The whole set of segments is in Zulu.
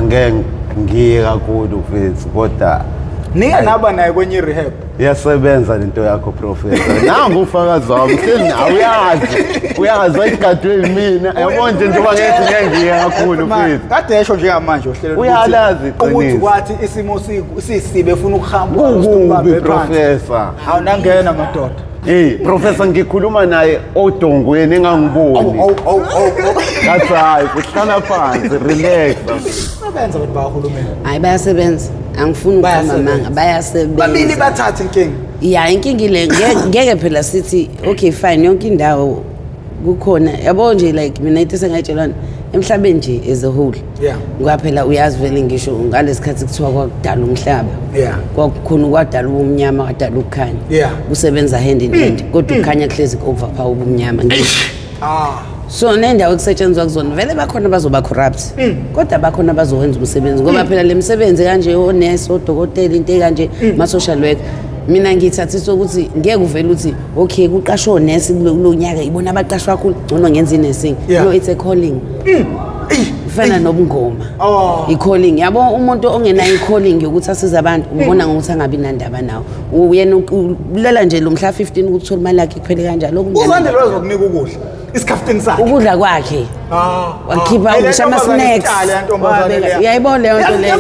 angeke ngiye kakhulu mfethu kodwa Nika naba naye kwenye rehab. Iyasebenza lento yakho professor. Nangu ufakazi wami seni uyazi wayigadwe mina. Yabona nje njengoba ngeke ngiye kakhulu mfethu. Kade esho njengamanje uhlelo uyalazi iqiniso. Ukuthi kwathi isimo sisibe efuna ukuhamba uSibambe professor. Awunangena madoda. Professor ngikhuluma naye odongweni engangiboni. That's right. Uhlala phansi, relax. Sebenza abantu bahulumeni. Hayi bayasebenza. Angifuni ukukhamba manga, bayasebenza. Babili bathatha inkinga. Yeah, inkinga ile ngeke phela sithi okay fine yonke indawo kukhona. Yabo nje like mina into sengayitshelana emhlabeni nje as a whole. Yeah. Ngaphela uyazi vele ngisho ngalesikhathi kuthiwa kwakudala umhlaba. Yeah. Kwakukhona kwadala ubumnyama kwadala ukukhanya. Yeah. Kusebenza hand in hand kodwa ukukhanya kuhlezi overpower ubumnyama ngisho. So nendawo ekusetshenzwa kuzona vele bakhona bazoba corrupt kodwa bakhona bazowenza umsebenzi ngoba phela le misebenzi kanje onesi odokotela into kanje ma social worker mina ngithathisa ukuthi ngeke uvele uthi okay kuqashwa onesi kulonyaka ibona abaqashwa kakhulu ngcono ngenza nursing no it's a calling fana nobungoma i-calling yabo umuntu ongenayo i-calling yokuthi asiza abantu ubona ngokuthi angabi nandaba nawo uyena ulela nje lo mhla 15 ukuthi uthola imali yakhe kuphele kanjalo uzandile wezokunika ukudla isikhaftini sakhe ukudla kwakhe wakhipha ngisho ama snacks uyayibona leyo nto leyo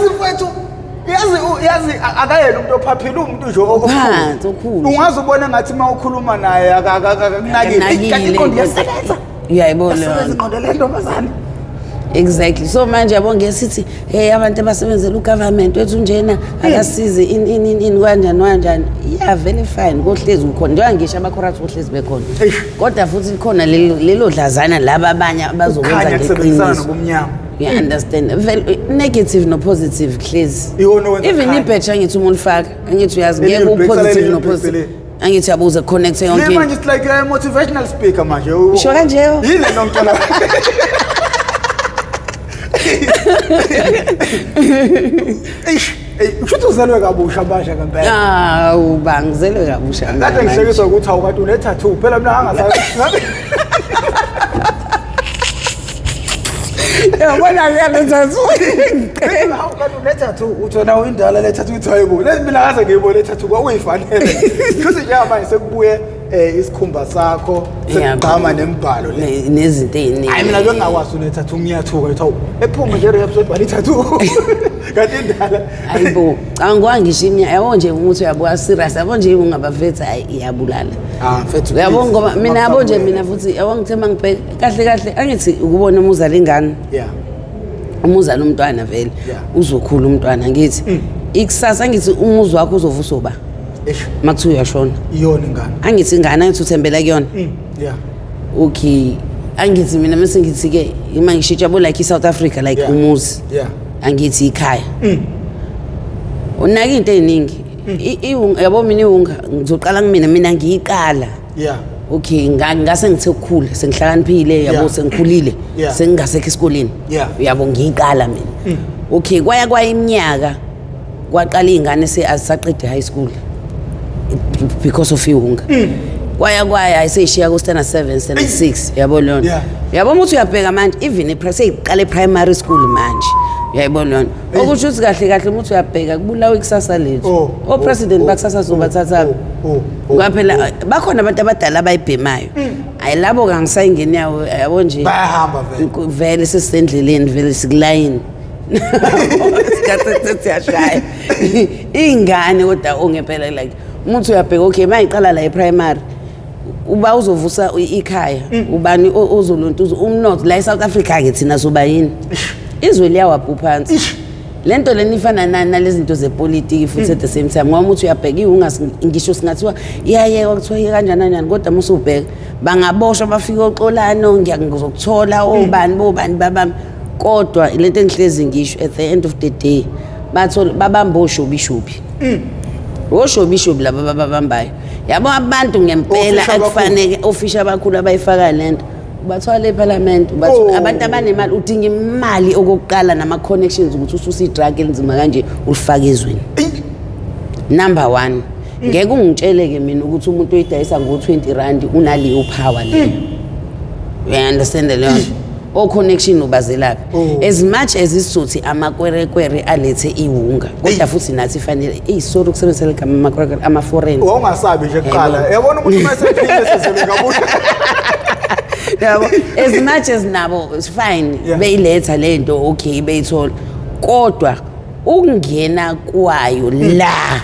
yazi akayena umuntu ophaphile umuntu nje ophansi okhulu ungaze ubone ngathi mawukhuluma naye akakunakile kanti iqondo yasebenza uyayibona leyo iqondo lentombazane. Exactly. So manje yabo ngesithi abantu abasebenzela ugovernment wethu njena akasize in kanjani yeah very fine kohlezi ukhona njengoba ngisho abacorrupt kohlezi bekhona kodwa futhi likhona lelo dlazana laba abanye bazokwenza ngeqiniso nobumnyama. You understand negative no positive hlezi even ibetch angithi umuntu faka angithi uyazi ngeke upositive no positive angithi yabuza connect yonke manje it's like a motivational speaker manje usho kanje yini nomntwana ushuthi uzelwe kabusha basha ngempela ubangizelwe kabusha kade ngihlekiswa ukuthi awukade une-tattoo phela mina angasazi yabona ngiyale-tattoo awukade une-tattoo uthona uyindala le-tattoo uthi hayibo mina ngaze ngiyibone le-tattoo kwakuyifanele futhi njengamanje sekubuye isikhumba sakho sekugqama nembhalo nezinto eziningi hayi mina bengingakwazi une-tattoo ngiyathuka ngithi hawu ephuma nje re-episode bani i-tattoo kanti indala hayibo angiwangisho yabo nje umuthi uyabuka serious yabo nje ungabavetha iyabulala mfethu yabo ngoba mina yabo nje mina futhi yabo ngithe mangibheka kahle angithi ukubona umuzala ingane umuzala umntwana vele uzokhula umntwana ngithi ikusasa ngithi umuzi wakho uzovusa uba makuthiwa uyashona iyona ingane angithi ingane angithi uthembela kuyona okay angithi mina mase ngithi ke ima ngishitsha bo like iSouth Africa like umuzi angithi ikhaya unaka into eziningi yabo mina iwunga ngizoqala mina ngiyiqala okay ngase ngithe ukukhula sengihlakaniphile yabo sengikhulile sengingasekho esikoleni yabo ngiyiqala mina okay kwaya iminyaka kwaqala izingane asaqede high school because of iwunga kwaya ayiseshiya ku standard 7 standard 6 yabo lona yabo umuntu uyabheka manje even seyiqale primary school manje uyayibona lona okusho ukuthi kahle umuntu uyabheka kubulawa ikusasa lethu president bakusasa zobathatha ngaphela bakhona abantu abadala abayibhemayo hayi labo kangisayingeni yawo yabo nje bayahamba vele sesendleleni vele sikulayini sikhathe siyashaya ingane kodwa ongempela like umuntu uyabheka okay mayiqala la e-primary uba uzovusa ikhaya ubani ozolonto umnotho la eSouth Africa ke thina soba yini izwe liyawaphu phansi lento lenifana nalezi zinto zepolitiki futhi at the same time ngoba umuntu uyabheka ngisho singathiwa iyayeka kuthiwa kanjani kodwa musubheka bangaboshwa bafika oxolano ngiyakuzokuthola bobani babami kodwa lento engihlezi ngisho at the end of the day bathola babamba oshobishobi oshobi laba babambayo yabo abantu ngempela akufanele official abakhulu abayifaka lento bathwala eParliament abantu abanemali udinga imali okokuqala nama connections ukuthi ususi drug elizima kanje ulifaka ezweni number 1 ngeke ungitsheleke mina ukuthi umuntu oyidayisa ngo20 rand unale upower leyo you understand leyo connection ubazelaphi as much as isizothu amakwerekwere alethe iwunga kodwa futhi nathi fanele sorry ukusebenzisa igama amakwerekwere ama foreign ungasabi nje kuqala yabona ukuthi masephinde sezele ngabusha yabo as much as nabo it's fine beyiletha lento okay beyithola kodwa ukungena kwayo la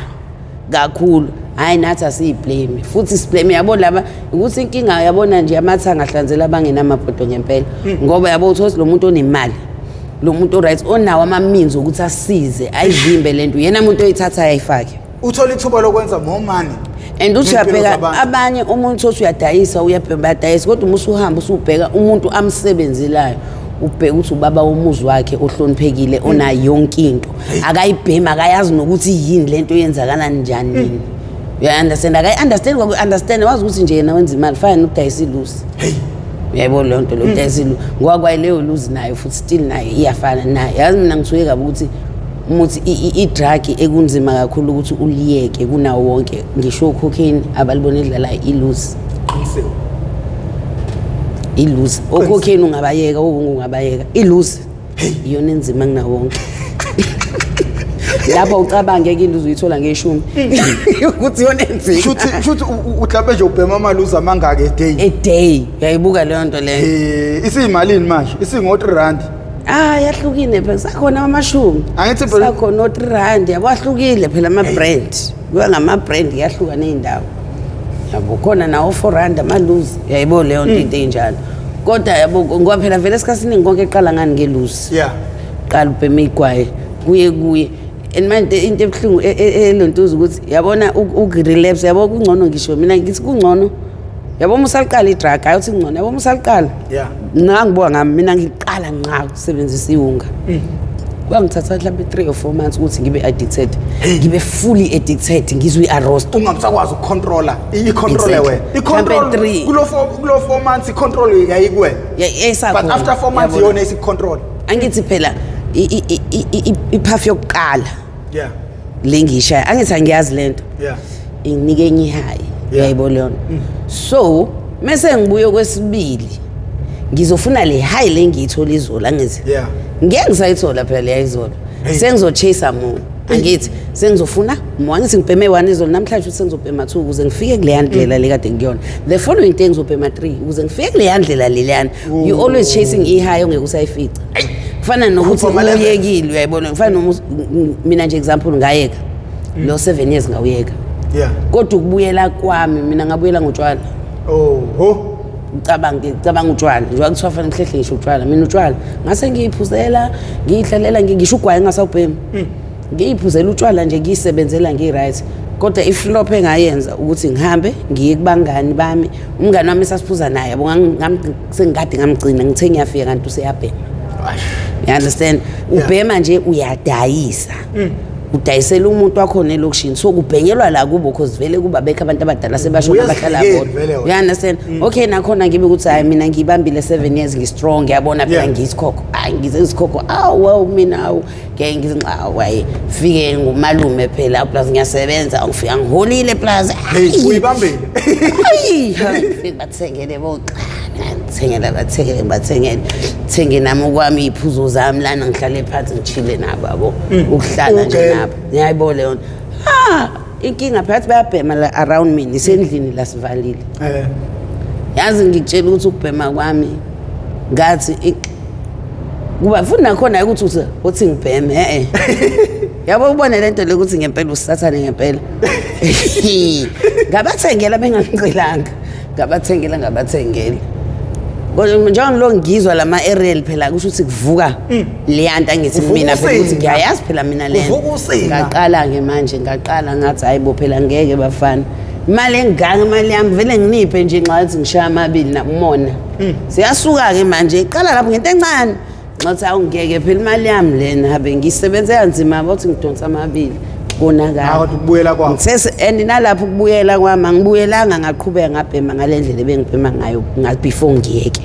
kakhulu hayi nathi asiyiblame futhi siblame yabo laba ukuthi inkinga yabona nje amathanga ahlanzela abangena amabhodo ngempela ngoba yabo uthola lo muntu onemali lo muntu right onawo amaminzi ukuthi asize ayivimbe lento yena umuntu oyithatha ayifake uthola ithuba lokwenza more money and uthi uyabheka abanye umuntu othi uyadayisa uyabheka kodwa uma usuhamba usubheka umuntu amsebenzelayo ubheka ukuthi ubaba womuzi wakhe ohloniphekile onayo yonke into akayibhema akayazi nokuthi yini lento yenzakana njani you understand understand wazi ukuthi nje yena wenza imali fine ukudayisa ilusi uyayibona le nto lo udayisa ilusi ngoba kwayileyo lusi nayo futhi still nayo iyafana nayo yazi mina ngithuke kabi ukuthi umuthi i-drug ekunzima kakhulu ukuthi uliyeke kunawo wonke ngisho cocaine abalibona idlala ilusi cocaine ungabayeka ungabayeka ilusi iyona enzima kunawo wonke lapho ucabange ke ilusi uyithola ngeshumi ukuthi yona enzima shuthi uhlabe nje ubhema amalusi amangaka a day uyayibuka leyo nto leyo isiyimalini manje isingo-3 rand yahlukile phela sakhona amashumi angithi phela sakhona no-3 rand yabahlukile phela ama-brand kuya ngama-brand yahluka ney'ndawo yabo khona nawo 4 rand amaluzi yayibona leyo nto into enjalo kodwa yabo ngoba phela vele esikhathini konke eqala ngani ngeluzi qala ubheme igwaye kuye and manje into ebuhlungu elontuza ukuthi yabona ukurelapse yabo kungcono ngisho mina ngithi kungcono yabo musaliqala idrug ayothi ngcono yabo musaliqala ngibuka ngami mina ngiqala nqa ukusebenzisa iwunga kwangithatha mhlawumbe 3 or 4 months ukuthi ngibe addicted ngibe fully addicted ngizwe i-arrest ungamsakwazi ukucontrola i-control wena i-control kulo 4 months i-control yayikuwe but after 4 months yona isi-control angithi phela ipath yokuqala lengishaya angithi angiyazi lento inginike ngihayi uyayibona leyo so mase ngibuye kwesibili ngizofuna le high lengiyithola izolo angithi ngeke ngisayithola phela le izolo sengizochase more angithi sengizofuna angithi ngibheme 1 izolo namhlanje uthi sengizobhema 2 ukuze ngifike kule ndlela le kade ngiyona the following day ngizobhema 3 ukuze ngifike kule ndlela leliyana you always chasing i-high ongeke usayifica kufana nokuthi uyekile uyayibona kufana mina nje example ngayeka lo 7 years ngawuyeka kodwa ukubuyela kwami mina ngabuyela ngotshwala ngicabanga utshwala njengoba kuthiwa fanele mhlehle ngisho utshwala mina utshwala ngase ngiyiphuzela ngiyihlalela ngisho ugwaye ngasawubhema ngiyiphuzela utshwala nje ngiyisebenzela ngi-right kodwa iflop engayenza ukuthi ngihambe ngiye kubangani bami umngani wami esasiphuza naye yabo sengikade ngamgcina ngithe ngiyafika kanti useyabhema you understand ubhema nje uyadayisa udayisela umuntu wakhona elokishini so kubhenyelwa la kubo because vele kuba bekho abantu abadala sebashona abahlala bodwa you understand okay nakhona ngibe ukuthi hayi mina ngibambile 7 years ngistrong ngiyabona phela ngiyisikhokho hayi ngizisikhokho well mina awu ngeke ngizinxawaye fike ngumalume phela plus ngiyasebenza ngifika ngiholile plus uyibambile fike bathengele bonke bathengele nami okwami iphuzo zami lana ngihlale phansi ngichile nabo yabo ukuhlala nje nabo ngiyayibona leyo inkinga phakathi bayabhema la around me isendlini la sivalile yazi ngikutshela ukuthi ukubhema kwami ngathi kuba funa khona ukuthi uthi ngibheme yabo ubone lento lokuthi ngempela usathane ngempela ngabathengela bengangicilanga ngabathengela kodwa njengoba ngilo ngizwa lama aerial phela kusho ukuthi kuvuka leyanta ngithi mina phela ukuthi ngiyayazi phela mina lento ngaqala manje ngathi hayibo phela ngeke bafana imali engaka imali yami vele nginiphe nje nxa ngishaya amabili nakumona siyasuka ke manje iqala lapho ngento encane ngathi awungeke phela imali yami lena habe ngisebenze kanzima bathi ngidonsa amabili konakala ukubuyela kwami and nalapho ukubuyela kwami angibuyelanga ngaqhubeka ngabhema ngalendlela bengibhema ngayo before ngiyeke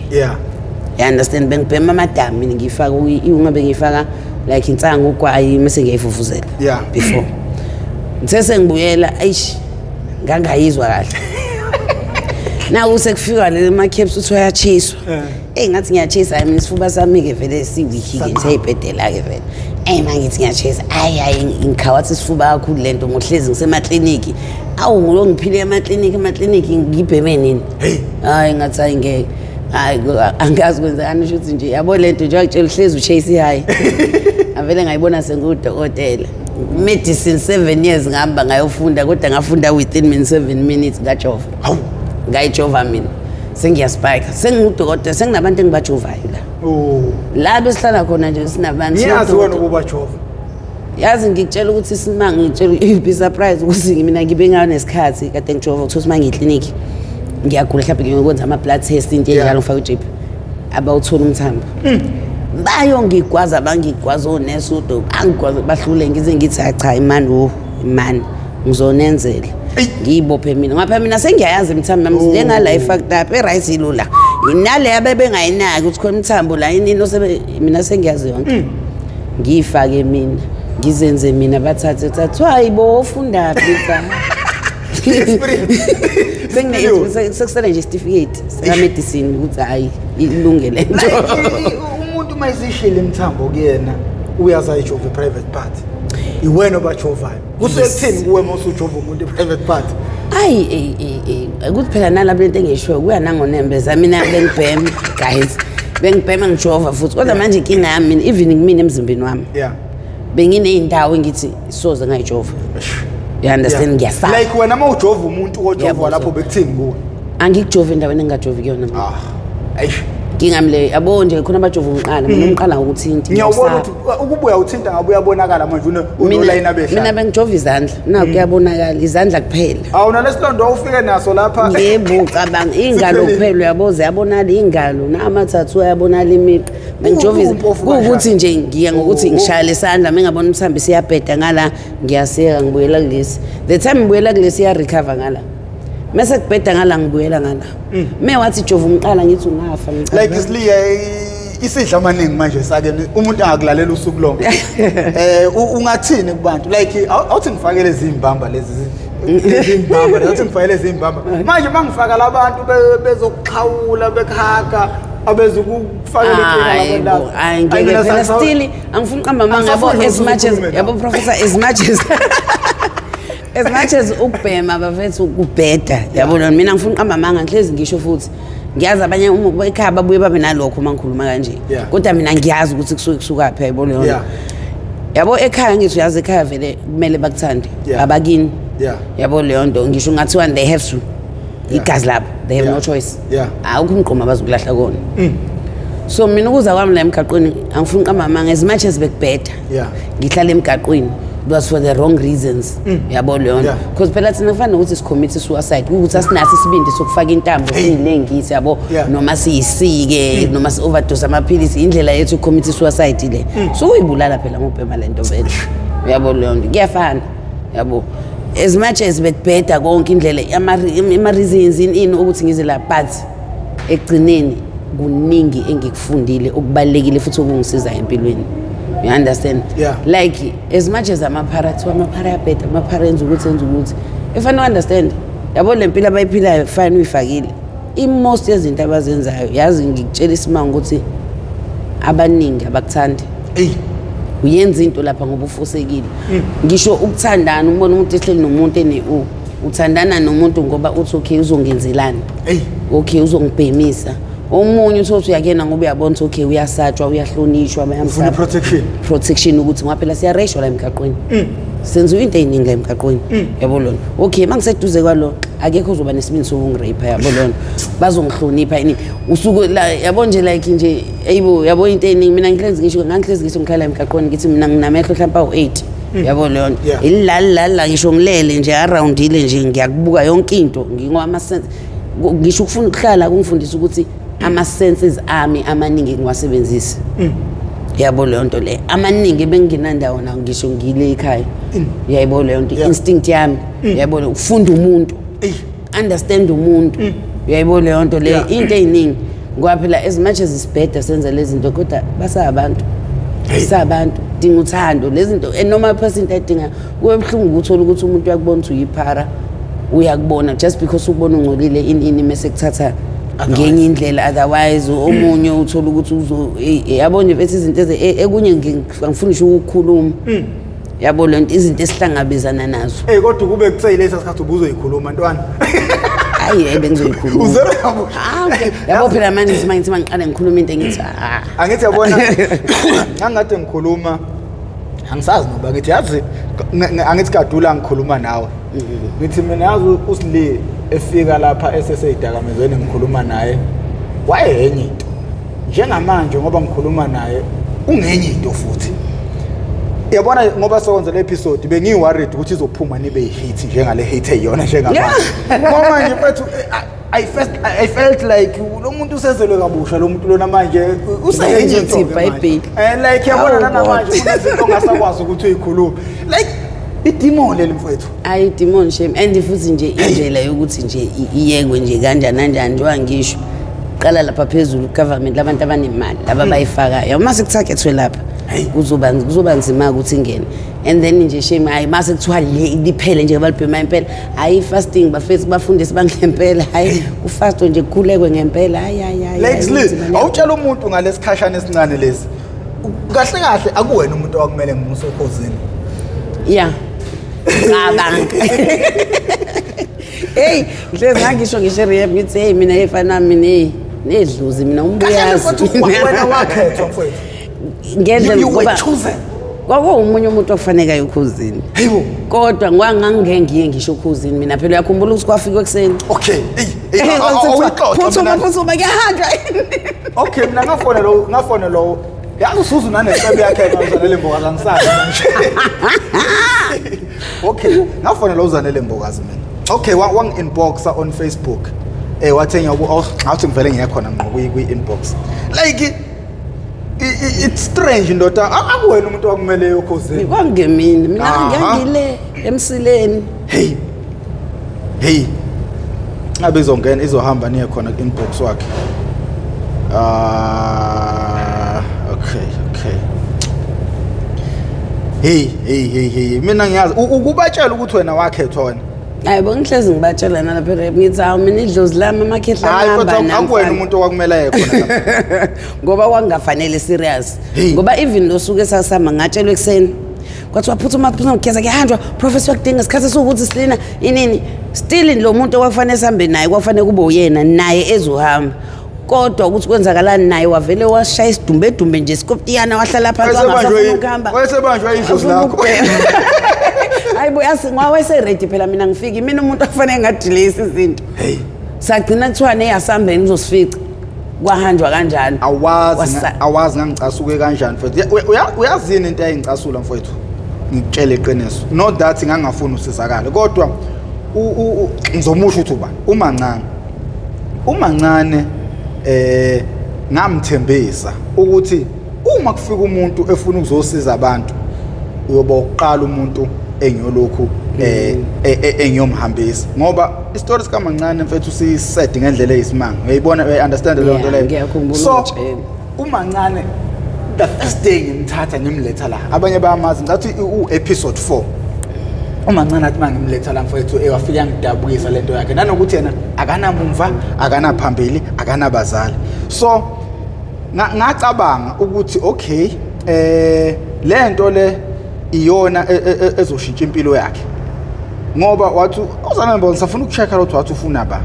you understand bengibhema amadami mina ngifaka iwunga bengifaka like insanga ugwayi mase ngiyayifufuzela before ngithe ngibuyela ayish ngangayizwa kahle naku sekufika le ma caps uthi uyachiswa ngathi ngiyachase mina isifuba sami ke vele siwiki ke ngisayibhedela ke vele mangithi ngiyachase hayi ngikhawathi isifuba kakhulu lento ngohlezi ngisemakliniki awu ngilongiphile emakliniki ngibheme nini hayi ngathi ayingeke hayi angazi kwenzani ukuthi nje yabo lento nje akutshela uhlezi uchase hayi avele ngayibona sengudokotela medicine 7 years ngihamba ngayofunda kodwa ngafunda within 7 minutes ngajova ngayijova mina sengiyaspike sengudokotela senginabantu engibajovayo la besihlala khona nje sinabantu yazi wena ukubajova yazi ngikutshela ukuthi simanga ngitshela ibe surprise ukuthi mina ngibe ngayo nesikhathi kade ngijova ukuthi simanga eclinic ngiyagula mhlawumbe ngikwenza ama blood test into enjalo ngifaka uJP abawuthola umthambo bayo ngigwaza bangigwaza onesi udo angigwaza bahlule ngize ngithi cha imani ngizonenzela ngiyibophe mina ngapha mina sengiyayazi imthambo yami silenga la ifactor up erice ilula inale yabe ngayinaki ukuthi khona umthambo la inini osebe mina sengiyazi yonke ngifake mina ngizenze mina bathathe hayibo ufunda phi sekusele nje certificate seka medicine ukuthi hayi ilungele nje umuntu mayisishile imthambo kuyena uyazayijova private part iwena obajovayo kusekuthini kuwe mosujova umuntu private part ukuthi phela nalabo lento engisho kuya nangonembeza mina bengibhema guys bengibhema ngijova futhi kodwa manje inkinga yami mina even ngimina emzimbeni wami bengineyindawo engithi soze ngayijova you understand ngiyasaba like wena mawujova umuntu ojova lapho bekuthini kuwe angikujova endaweni engajovi kuyona ngingamle yabo nje khona abajova umqala mina umqala ngokuthinta ngiyabona ukuthi ukubuya uthinta ngabe uyabonakala manje unoline abehla mina bengijova izandla naku kuyabonakala izandla kuphela awuna lesilondo ufike naso lapha yebo cabanga ingalo kuphela uyaboza yabonala ingalo namathathu ayabonala imiqa bengijova ukuthi nje ngiya ngokuthi ngishayela isandla mengabona umthambi siyabheda ngala ngiyaseka ngibuyela kulesi the time ngibuyela kulesi ya recover ngala mase kubheda ngala ngibuyela ngala wathi jova umqala ngithi ungafa like isliya isidla amaningi manje sake umuntu angakulalela usuku lonke ungathini kubantu like awuthi ngifakele izimbamba lezi izimbamba awuthi ngifakele izimbamba manje mangifaka labantu bezokuxhawula bekhaka abezukufakela ikhaya lapho ngeke phela still angifuni uqamba manga yabo as much as yabo professor as much as ukubhema bafethu ukubheda yabona mina ngifuna uqamba manga ngihlezi ngisho futhi ngiyazi abanye uma ekhaya babuye babe nalokho mangikhuluma kanje kodwa mina ngiyazi ukuthi kusuka phi yabona yona yabo ekhaya ngithi uyazi ekhaya vele kumele bakuthande abakini yabo leyo nto ngisho ngathi one they have to igazi labo they have no choice awukumqoma bazokulahla kona so mina ukuza kwami la emgaqweni angifuni uqamba manga as much as bekubheda ngihlala emgaqweni it was for the wrong reasons yabo leyo because phela thina kufanele ukuthi sicommit suicide ukuthi asinathi isibindi sokufaka intambo siyilengisi yabo noma siyisike noma si overdose amaphilisi indlela yethu commit suicide le so uyibulala phela ngobhema lento vele yabo leyo kuyafana yabo as much as bekubheda konke indlela ama reasons ini ukuthi ngize la but egcineni kuningi engikufundile okubalekile futhi okungisiza empilweni. You understand? Like as much as amaphara yabheda amaphara enza ukuthi if I don't understand yabo lempilo abayiphilayo fine uyifakile most yezinto abazenzayo yazi ngikutshela isimanga ukuthi abaningi abakuthandi uyenza into lapha ngoba ufusekile ngisho ukuthandana umbona umuntu ehleli nomuntu uthandana nomuntu ngoba uthi okay uzongenzelana okay uzongibhemisa omunye uthi uyakena ngoba uyabona ukuthi okay uyasatshwa uyahlonishwa bayamsaba protection ukuthi ngaphela siyareshwa la emgaqweni senza into eyiningi la emgaqweni yabo lona okay mangiseduze kwalo akekho uzoba nesibindi sokungirape yabo lona bazongihlonipha yini usuku la yabo nje like nje yabo into eyiningi mina ngihlezi ngisho ngikhala emgaqweni ngithi mina nginamehlo mhlawumbe awu8 yabo lona ilala ngisho ngilele nje aroundile nje ngiyakubuka yonke into ngingwama sense ngisho ukufuna ukuhlala kungifundisa ukuthi ama senses ami amaningi ngiwasebenzisa yabo leyo nto le amaningi benginandawo na ngisho ngile ekhaya yabo leyo nto instinct yami yabo ukufunda umuntu understand umuntu yabo leyo nto le into eyiningi ngoba phela as much as isibhedda senza lezi zinto kodwa basabantu dinga uthando lezi zinto a normal person edinga kubebhlungu ukuthola ukuthi umuntu uyakubona ukuthi uyiphara uyakubona just because ukubona ungcolile ini mase kuthatha ngenye indlela otherwise omunye uthola ukuthi yabona bethi izinto ekunye ngifuna ngisho ukukhuluma yabo lento izinto esihlangabezana nazo kodwa kube kutsay lesa sikhathi ubuzoyikhuluma ntwana hayi bengizoyikhuluma uzelo yabo yabo phela manje simangithi mangiqala ngikhuluma into engithi angithi yabona ngangade ngikhuluma angisazi noba ngithi yazi angithi kadula ngikhuluma nawe ngithi mina yazi usile efika lapha eseseyidakamizweni ngikhuluma naye wayenye into njengamanje ngoba ngikhuluma naye ungenye into futhi yabona ngoba sokwenza le episode bengiworried ukuthi izophuma nibe hit njengale hit eyona njengamanje ngoba nje mfethu I felt like lo muntu usezelwe kabusha lo muntu lona manje useyenye into like yabona namanje kunezinto ongasakwazi ukuthi uyikhulume like idemon le mfethu ayi demon shame and futhi nje indlela yokuthi nje iyekwe nje kanjani njengoba ngisho qala lapha phezulu government labantu abanemali laba bayifakayo uma sekuthakethwe lapha kuzoba nzima ukuthi ingene and then nje shame hayi mase kuthiwa le liphele nje balibhema impela hayi fasting bafethu bafundise bangempela hayi ufast nje kukhulekwe ngempela hayi like awutshela umuntu ngalesikhashana esincane lezi kahle kahle akuwena umuntu okumele ngimuse ekhosini yeah ngabanga hey hlezi ngisho ngisho rehab ngithi hey mina efana mina nedluzi mina umbuyazi wena wakhethwa mfowethu ngedle ngoba kwakumunye umuntu ofaneka ekhuzini hayibo kodwa ngwangangiye ngisho ekhuzini mina phela uyakhumbula ukuthi kwafika ekseni okay phuthu ngiyahamba okay mina ngafona lo yazi usuzu nanesebe yakhe ngizanele mbokazi angisazi manje okay ngafona lo uzanele mbokazi mina okay wang inboxa on Facebook wathenya ngathi ngivele ngiyakhona ngqo kwi-inbox like it's strange ndoda akuwena umuntu wakumele yokhosini kwangemini mina ngiyangile emsileni hey ngabe izongena izohamba niye khona ku-inbox wakhe okay hey mina ngiyazi ukubatshela ukuthi wena wakhethwa wena hayi bongihlezi ngibatshela nala phela ngithi awu mina idlozi lami amakhehla ahamba nami hayi akuwena umuntu owakumela yekho lapha ngoba kwangafanele serious ngoba even losuke sasama ngatshelwe ekseni kwathi waphuthuma ukugeza kuyahanjwa professor wakudinga isikhathi sokuthi silina inini still lo muntu owakufanele sambe naye kwafanele kube uyena naye ezohamba kodwa ukuthi kwenzakalani naye wavele washaya isidumbe nje iskoptiyana wahlala phansi wangasafuna ukuhamba wayesebanjwa idlozi lakho hayibo yasingwawese ready phela mina ngifiki mina umuntu afanele ngadelay izinto sagcina kuthiwa neyasambeni uzosifica kwahanjwa kanjani awazi ngangicasuke kanjani mfethu uyazini into ayingicasula mfethu ngikutshela iqiniso not that ngangafuna usizakala kodwa ngizomusho ukuthi umancane ngamthembisa ukuthi uma kufika umuntu efuna ukuzosiza abantu uyoba uqala umuntu engiyolokhu engiyomhambisa ngoba istories kamancane mfethu siyiset ngendlela eyisimanga uyayibona uyaunderstand le nto leyo so umancane the first day ngimthatha ngimletha la abanye bayamazi ngathi episode 4 umancane athi mangimletha la mfethu ewafika ngidabukisa lento yakhe nanokuthi yena akanamumva akanaphambili akanabazali so ngacabanga ukuthi okay lento le iyona ezoshintsha impilo yakhe ngoba wathi uzanamba ngisafuna ukuchecka lo wathi ufuna ba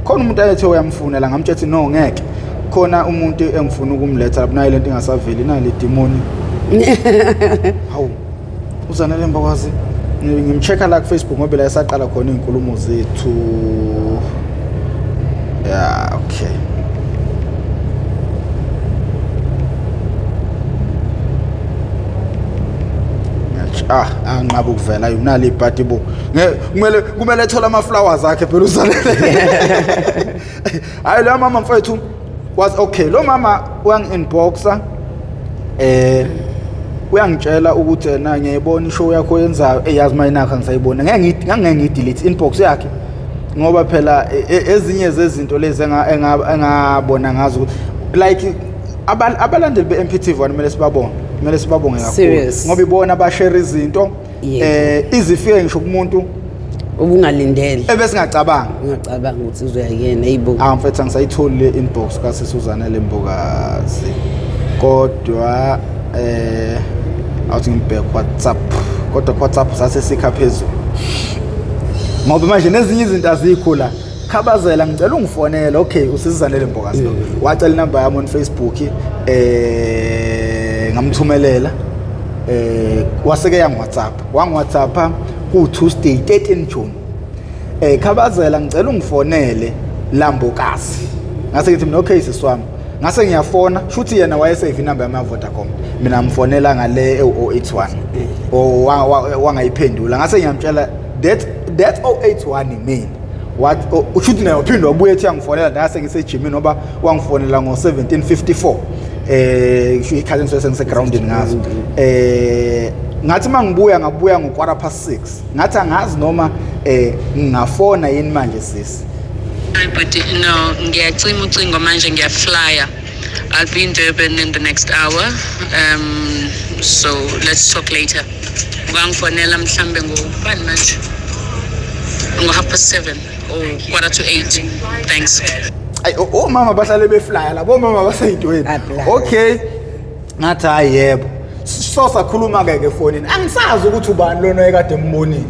khona umuntu ayethe uyamfunela ngamtshela no ngeke khona umuntu engifuna ukumletha lapha nayo lento ingasaveli nayo le demoni hawu uzanele mbakwazi ngimchecka la ku Facebook ngoba la esaqala khona izinkulumo zethu yeah okay angabe ukuvela ayunali ibhadi bo kumele ethola ama flowers akhe phela uzalele hayi lo mama mfethu was okay lo mama wangi inboxa uyangitshela ukuthi na ngiyayibona ishow yakho yenzayo eyazi mayinakho ngisayibona ngeke ngidelete inbox yakhe ngoba phela ezinye zezinto lezi engabona ngazo like abalandeli be Mp TV1 kumele sibabonge kakhulu ngoba ibona abashare izinto izifike ngisho kumuntu Ubungalindele. Ebese ngacabanga. Ungacabanga ukuthi uzoyakena eyibo. Mfethu angisayitholi inbox kaSisuzana lembokazi. Kodwa awuthi ngibheke WhatsApp. Kodwa WhatsApp sasesikha phezulu. Ngoba manje nezinye izinto azikhula. Khabazela ngicela ungifonele. Okay, uSisuzana lembokazi lo. Wacela inamba yami on Facebook ngamthumelela. Waseke yang WhatsApp. Wang WhatsApp ku Tuesday 13 June. Khabazela ngicela ungifonele lambokazi. Ngase ngithi mina okay siswami. Ngase ngiyafona shuthi yena wayesave inamba yami Vodacom. Mina ngimfonela ngale 081. Wangayiphendula. Ngase ngiyamtshela that 081 imini. What ushuthi nayo phindwa ubuye ethi angifonela ngase ngisejimini ngoba wangifonela ngo 1754. Ikhathi sengise grounding ngazo. Ngathi mangibuya ngabuya ngo 6:15. Ngathi angazi noma ngingafona yini manje sisi. But no, ngiyacima ucingo manje ngiyaflya. I'll be in Durban in the next hour. So let's talk later. Ngangifonela mhlambe ngobani manje? Ngo 7:30 or 7:45. Thanks. Ay mama bahlale beflya labo mama basayidweni. Okay. Ngathi ayebo. So sakhuluma ke efonini. Angisazi ukuthi ubani lona ekade embonile.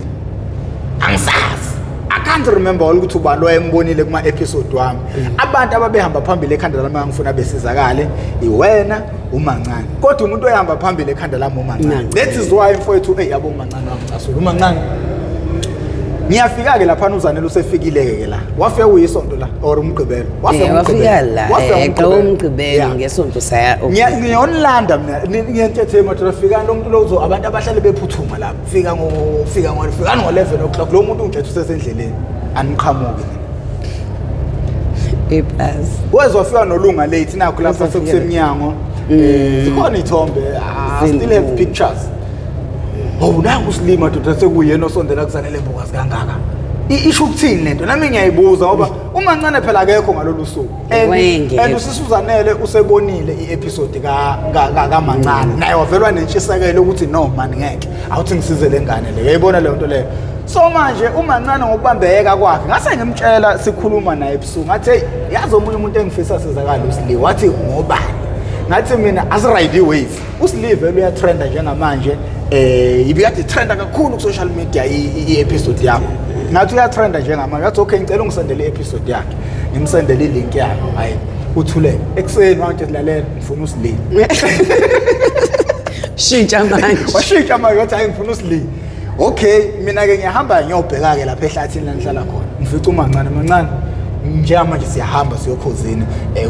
Angisazi. I can't remember ukuthi ubani lo embonile kuma episode wami. Abantu ababehamba phambili ekhanda lami ngifuna besizakale iwena uMancane. Kodwa umuntu oyahamba phambili ekhanda lami uMancane. That is why mfowethu yabo uMancane wami asule uMancane. Ngiyafika ke lapha uZanele usefikile ke la. Wafika uyisonto la or umgqibelo. Wafika la. Umgqibelo ngesonto saya. Ngiyonlanda mina ngiyentethe traffic lo uzo abantu abahlale bephuthuma lapha. Fika ngo 11 o'clock lo muntu ungethe usesendleleni. Aniqhamuke. Eplus. Wezofika nolunga late nakho lapha sekusemnyango. Zikhona ithombe. I still have pictures. Nangu uSlima doda sekuyena osondela kuZanele mbokazi kangaka. Isho ukuthini lento nami ngiyayibuza ngoba uMancane phela akekho ngalolu suku. And uSisuzanele usebonile iepisode kaMancane. Naye wavelwa nentshisekelo ukuthi no man ngeke. Awuthi ngisize lengane le. Uyayibona le nto le. So manje uMancane ngokubambeka kwakhe ngase ngimtshela sikhuluma naye ebusuku ngathi yazi omunye umuntu engifisa sizakala uSliwa wathi ngobani. Ngathi mina asiride wave. uSliwa uyatrenda njengamanje. Ibikade trenda kakhulu ku social media i-episode yakho. Ngathi uyatrenda njengamanje. Ngathi okay ngicela ungisendele i-episode yakhe. Ngimsendele i-link yakhe. Hayi uthule. Ekseni manje silalela ngifuna uSliwa. Shintsha manje. Washintsha manje wathi hayi ngifuna uSliwa. Okay mina ke ngiyahamba ngiyobheka ke lapha ehlathini la ngihlala khona. Ngifica uMancane. Njama nje siyahamba siyokhozini.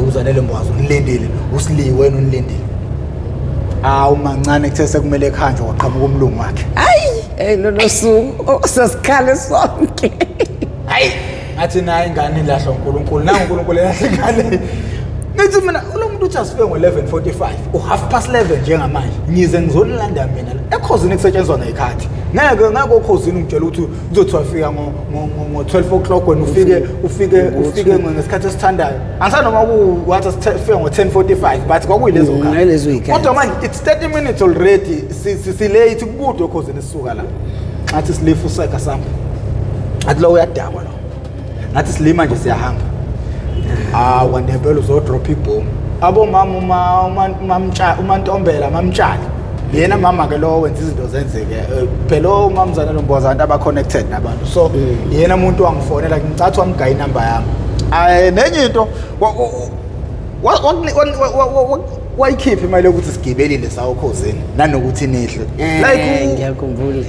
UZanele mbokazi unilindile. uSliwa wena unilindile. uMancane kuthe sekumele ekhanjwe waqhamuka umlungu wakhe. Hayi lo suku sasikhale sonke. Hayi ngathi naye ingane ilahla uNkulunkulu nangu uNkulunkulu elahla ingane. Ngithi mina lo muntu uthi asifike ngo11:45 u11:30 njengamanje ngize ngizolanda mina ekhozini kusetshenzwa ngekhathi. Ngeke okhozini ungitshela ukuthi uzothiwa fika ngo 12 o'clock wena ufike ngesikhathi esithandayo. Angisanoma wathi sifike ngo10:45 but kwakuyilezo khathi. Kodwa manje it's 30 minutes already si late kubude okhozini sisuka la. Ngathi silifu useka sami. Athi lo uyadakwa lo. Ngathi silima nje siyahamba. Wanebela uzodrop ibhomu. Abo mama uMantombela mamtshali. Yena mama ke lo wenza izinto zenzeke. Phela uMamzana lombozana aba connected nabantu. So yena umuntu wangifonela ngicatha wamgaya inamba yami. Nenye into wayikhipha imali yokuthi sigibelile sawokhozini nanokuthi nihle. Like ngiyakhumbula.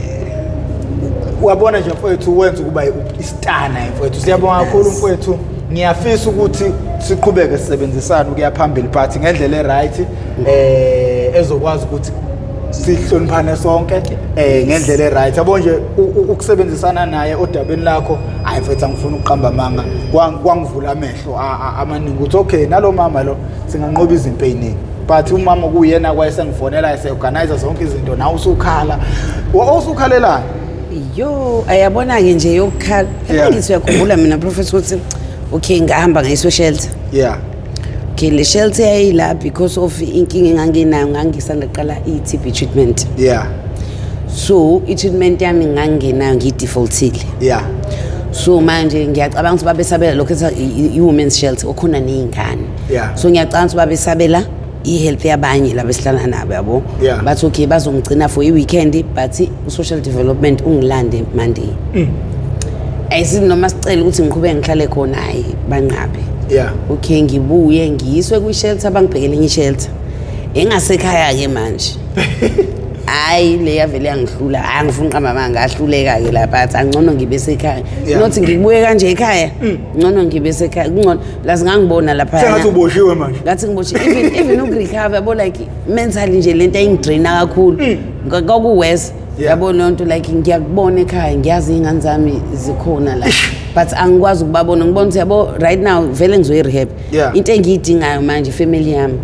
Wabona nje mfowethu wenza kuba istana mfowethu. Siyabonga kakhulu mfowethu. Ngiyafisa ukuthi siqhubeke sisebenzisana ukuya phambili but ngendlela eright ezokwazi ukuthi sihloniphane sonke ngendlela eright yabo nje ukusebenzisana naye odabeni lakho hayi mfethu angifuna ukuqamba amanga kwangivula amehlo amaningi ukuthi okay nalo mama lo singanqoba izinto eziningi but umama kuyena kwayesengifonela eseorganize zonke izinto nawe usukhala usukhalelana yo ayabona ke nje yokukhala ngithi uyakhumbula mina professor ukuthi okay ngihamba ngayiso shelter okay le shelter yayila because of inkinga engangenayo ngangisanda qala i-TB treatment so i-treatment yami ngangenayo ngidefaultile So manje ngiyacabanga ukuthi babesabela lokho i-women's shelter okhona ney'ngane. Yeah. So ngiyacabanga ukuthi babesabela i-health yabanye laba esihlala nabo yabo. Yeah. Bathi okay bazongigcina for i-weekend but social development ungilande Monday. Ayisithi noma sicela ukuthi ngiqhubeke ngihlale khona hayi banqabe. Yeah. Okay ngibuye ngiyiswe kwi-shelter bangibhekele enye i-shelter. Engasekhaya ke manje. Hayi le yavele yangihlula angifuni uqamba manga ahluleka ke lapha athi angcono ngibe sekhaya. Nothi ngibuye kanje ekhaya. Ngcono ngibe sekhaya. Kungcono lazi ngangibona lapha. Sengathi uboshiwe manje. Ngathi ngiboshiwe even ukurecover yabo like mentally nje lento ayingidraina kakhulu. Kwakuwes yabo lonto like ngiyakubona ekhaya ngiyazi ingane zami zikhona la. But angikwazi ukubabona ngibona ukuthi yabo right now vele ngizoyi rehab. Into engiyidingayo manje family yami.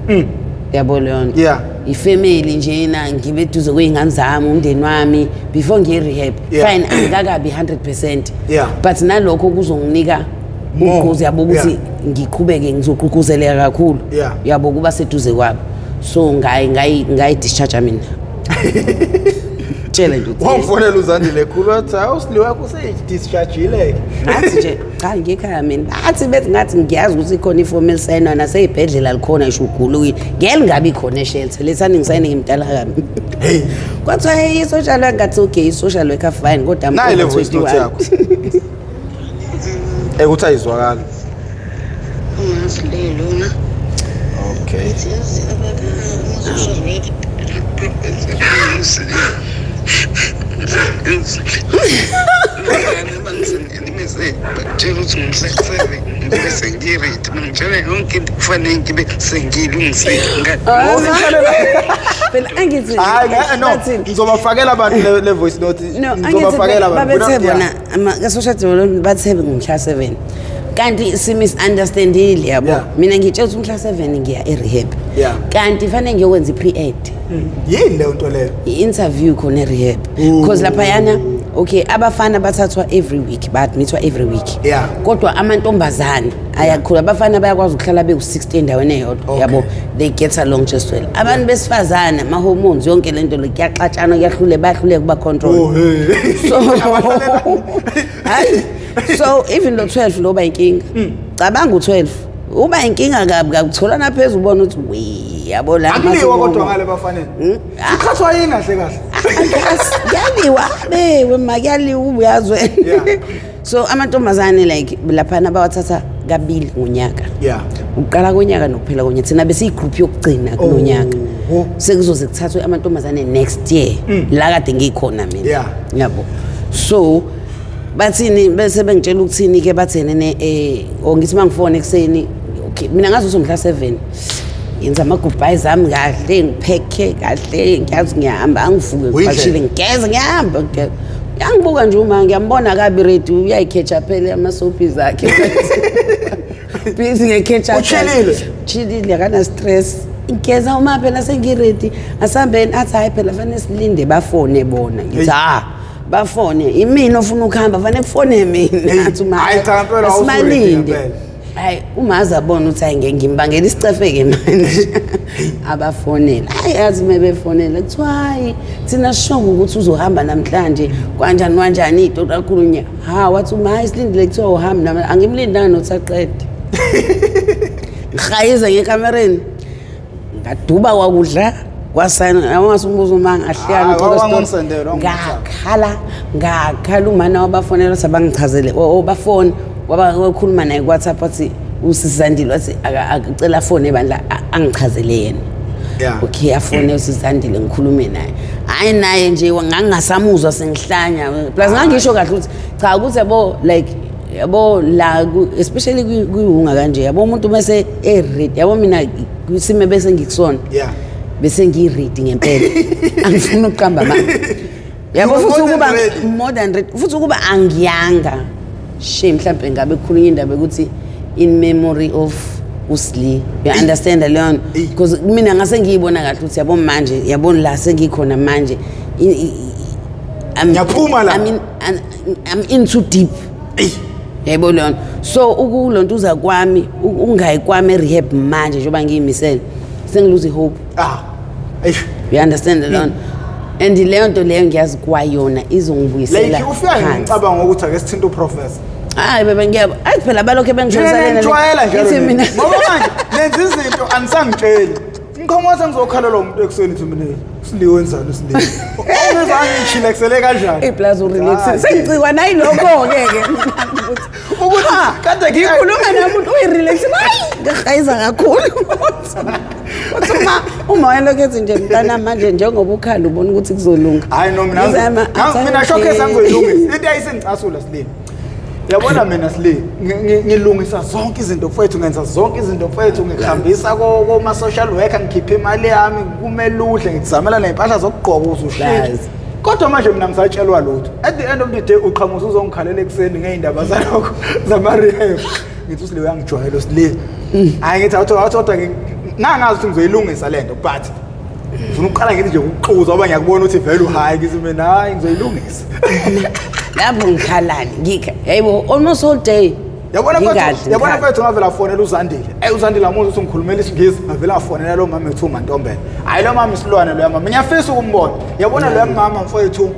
Yabo lonto. Yeah. Ifamily njena ngibe eduze kwezingane zami umndeni wami before ngiye rehab. Fine angikakabi 100%. Yeah. But nalokho kuzonginika ukhozi yabo ukuthi ngiqhubeke ngizoqhuquzeleka kakhulu. Yabo kuba seduze kwabo. So ngayi discharge mina. Tshela nje uthi. Wamfonela uZandile khulu wathi awusili wakho seyidischageile. Ngathi nje cha ngikhaya mina. Athi bethi ngathi ngiyazi ukuthi ikhona iformal sign naseyibhedlela likhona isho ugulukile. Ngeke lingabi khona eshelter. Lethani ngisayine ngimdala kabi. Hey. Kwathiwa hey i-social worker ngathi okay i-social worker fine kodwa nayi le voice note yakho. Ukuthi ayizwakala. Ungasilelona. Okay. Ngizobafakela abantu le voice note. Ngizobafakela abantu. Babethe bona ama-social development bathe ngomhla 7. Kanti si-misunderstandile yabo. Mina ngitshela ukuthi umhla 7 ngiya e-rehab. Kanti fanele ngiyokwenza i-pre-ed. Yini leyo nto leyo? I-interview khona e-rehab. Because laphayana okay abafana bathathwa every week ba-admithwa every week. Kodwa amantombazane ayakhula abafana bayakwazi ukuhlala beku-16 endaweni eyodwa yabo. They get along just well. Abantu besifazana ama-hormones yonke lento le kuyaxatshana kuyahlule bayahluleka kuba control. So even lo 12 lo ba inkinga. Cabanga u12 uba inkinga kabi kakuthola naphezulu ubona ukuthi we yabo la akuliwa kodwa ngale bafanele. Ukhathwa yini kahle kahle? Yaliwa bewe makuyaliwa uyazwe. So amantombazane like laphana bawathatha kabili ngonyaka. Uqala konyaka nokuphela konyaka thina bese igroup yokugcina kulonyaka. Sekuzoze kuthathwe amantombazane next year la kade ngikhona mina. Yabo. So bathini bese bengitshela ukuthini ke bathene ngithi mangifone ekseni okay mina ngazi umhla 7 yenza ama goodbye zami kahle ngipheke kahle ngiyazi ngiyahamba angivuke ngibashile ngigeze ngiyahamba yangibuka nje uma ngiyambona kabi ready uyayikhetcha phela ama soapies akhe busy ngekhetcha chillile akana stress ngiyeza uma phela sengiready asambeni athi hayi phela fanele silinde bafone bona ngithi bafone imina ofuna ukuhamba fanele kufone mina athi uma asimalinde hayi uma azabona ukuthi ayenge ngimbangela isicefeke manje abafonela hayi yazi mebefonela kuthiwa hayi thina sishongo ukuthi uzohamba namhlanje kanjani into kakhulunya wathi uma hayi silindile kuthiwa uhamba nami angimlindanga nothaqede ngihayiza ngekamereni ngaduba kwakudla kwasana awasumbuzo manga ahliyana ngakhala umana wabafonela sabangichazele bafone wabakhuluma naye WhatsApp athi usizandile wathi acela phone ebandla angichazele yena. Okay afone usizandile ngikhulume naye. Hayi naye nje ngangasamuzwa sengihlanya plus ngangisho kahle ukuthi cha ukuthi yabo like yabo la especially kuyunga kanje yabo umuntu bese ready yabo mina kwisime bese ngikusona. Bese ngiready ngempela angifuni ukuqamba manje yabo futhi ukuba more than ready futhi ukuba angiyanga shame mhlawumbe ngabe kukhulunywa indaba ukuthi in memory of Usuthi you understand leon because mina ngase ngiyibona kahle ukuthi yabo manje yabona la sengikhona manje ngiyaphuma la I'm into deep yabo leon so ukulonto uza kwami ungayi kwami rehab manje njoba ngiyimisela sengiluze hope you understand leon and leyo nto leyo ngiyazi kwayona izongibuyisela like ufika ngicabanga ukuthi ake sithinta uprofessor Hayi bebe ngiyabo. Ayi phela balokho bengijoyiselena. Ngijwayela njalo. Ngoba manje lenza izinto anisangitsheli. Ngikhomotha ngizokhalela umuntu ekuseni ukuthi mina siliwe wenzani siliwe. Ongezange ngishilexele kanjani. Iplaza urelax. Sengicikwa nayi lokho ke ukuthi kade ngikhuluma namuntu uyirelax. Ngahayiza kakhulu. Uma wena lokho nje mntana manje njengoba ukhala ubona ukuthi kuzolunga. Hayi no mina showcase angizoyilungisa. Into ayisengicasula silini. Yabona mina sile ngilungisa zonke izinto mfowethu ngenza zonke izinto mfowethu ngihambisa koma social worker ngikhipha imali yami kumele udle ngizamela nezimpahla zokugqoka uzushaya. Kodwa manje mina ngisatshelwa lutho. At the end of the day uqhamusa uzongikhalela ekseni ngeindaba zalokho zama rehab. Ngithi usile uyangijwayela sile. Hayi ngithi awuthoda nangazi ukuthi ngizoyilungisa lento but ngifuna uqala ngithi nje ukuxuza ngoba ngiyakubona ukuthi vele uhayi ngithi mina hayi ngizoyilungisa. Lapho ngikhalani ngikha hayibo almost all day yabona mfethu ngavela fonela uZandile uZandile amuzi ukuthi ngikhulumela isingisi ngavela afonela lo mama ethu uMantombela hayi lo mama isilwane lo mama ngiyafisa ukumbona yabona lo mama mfethu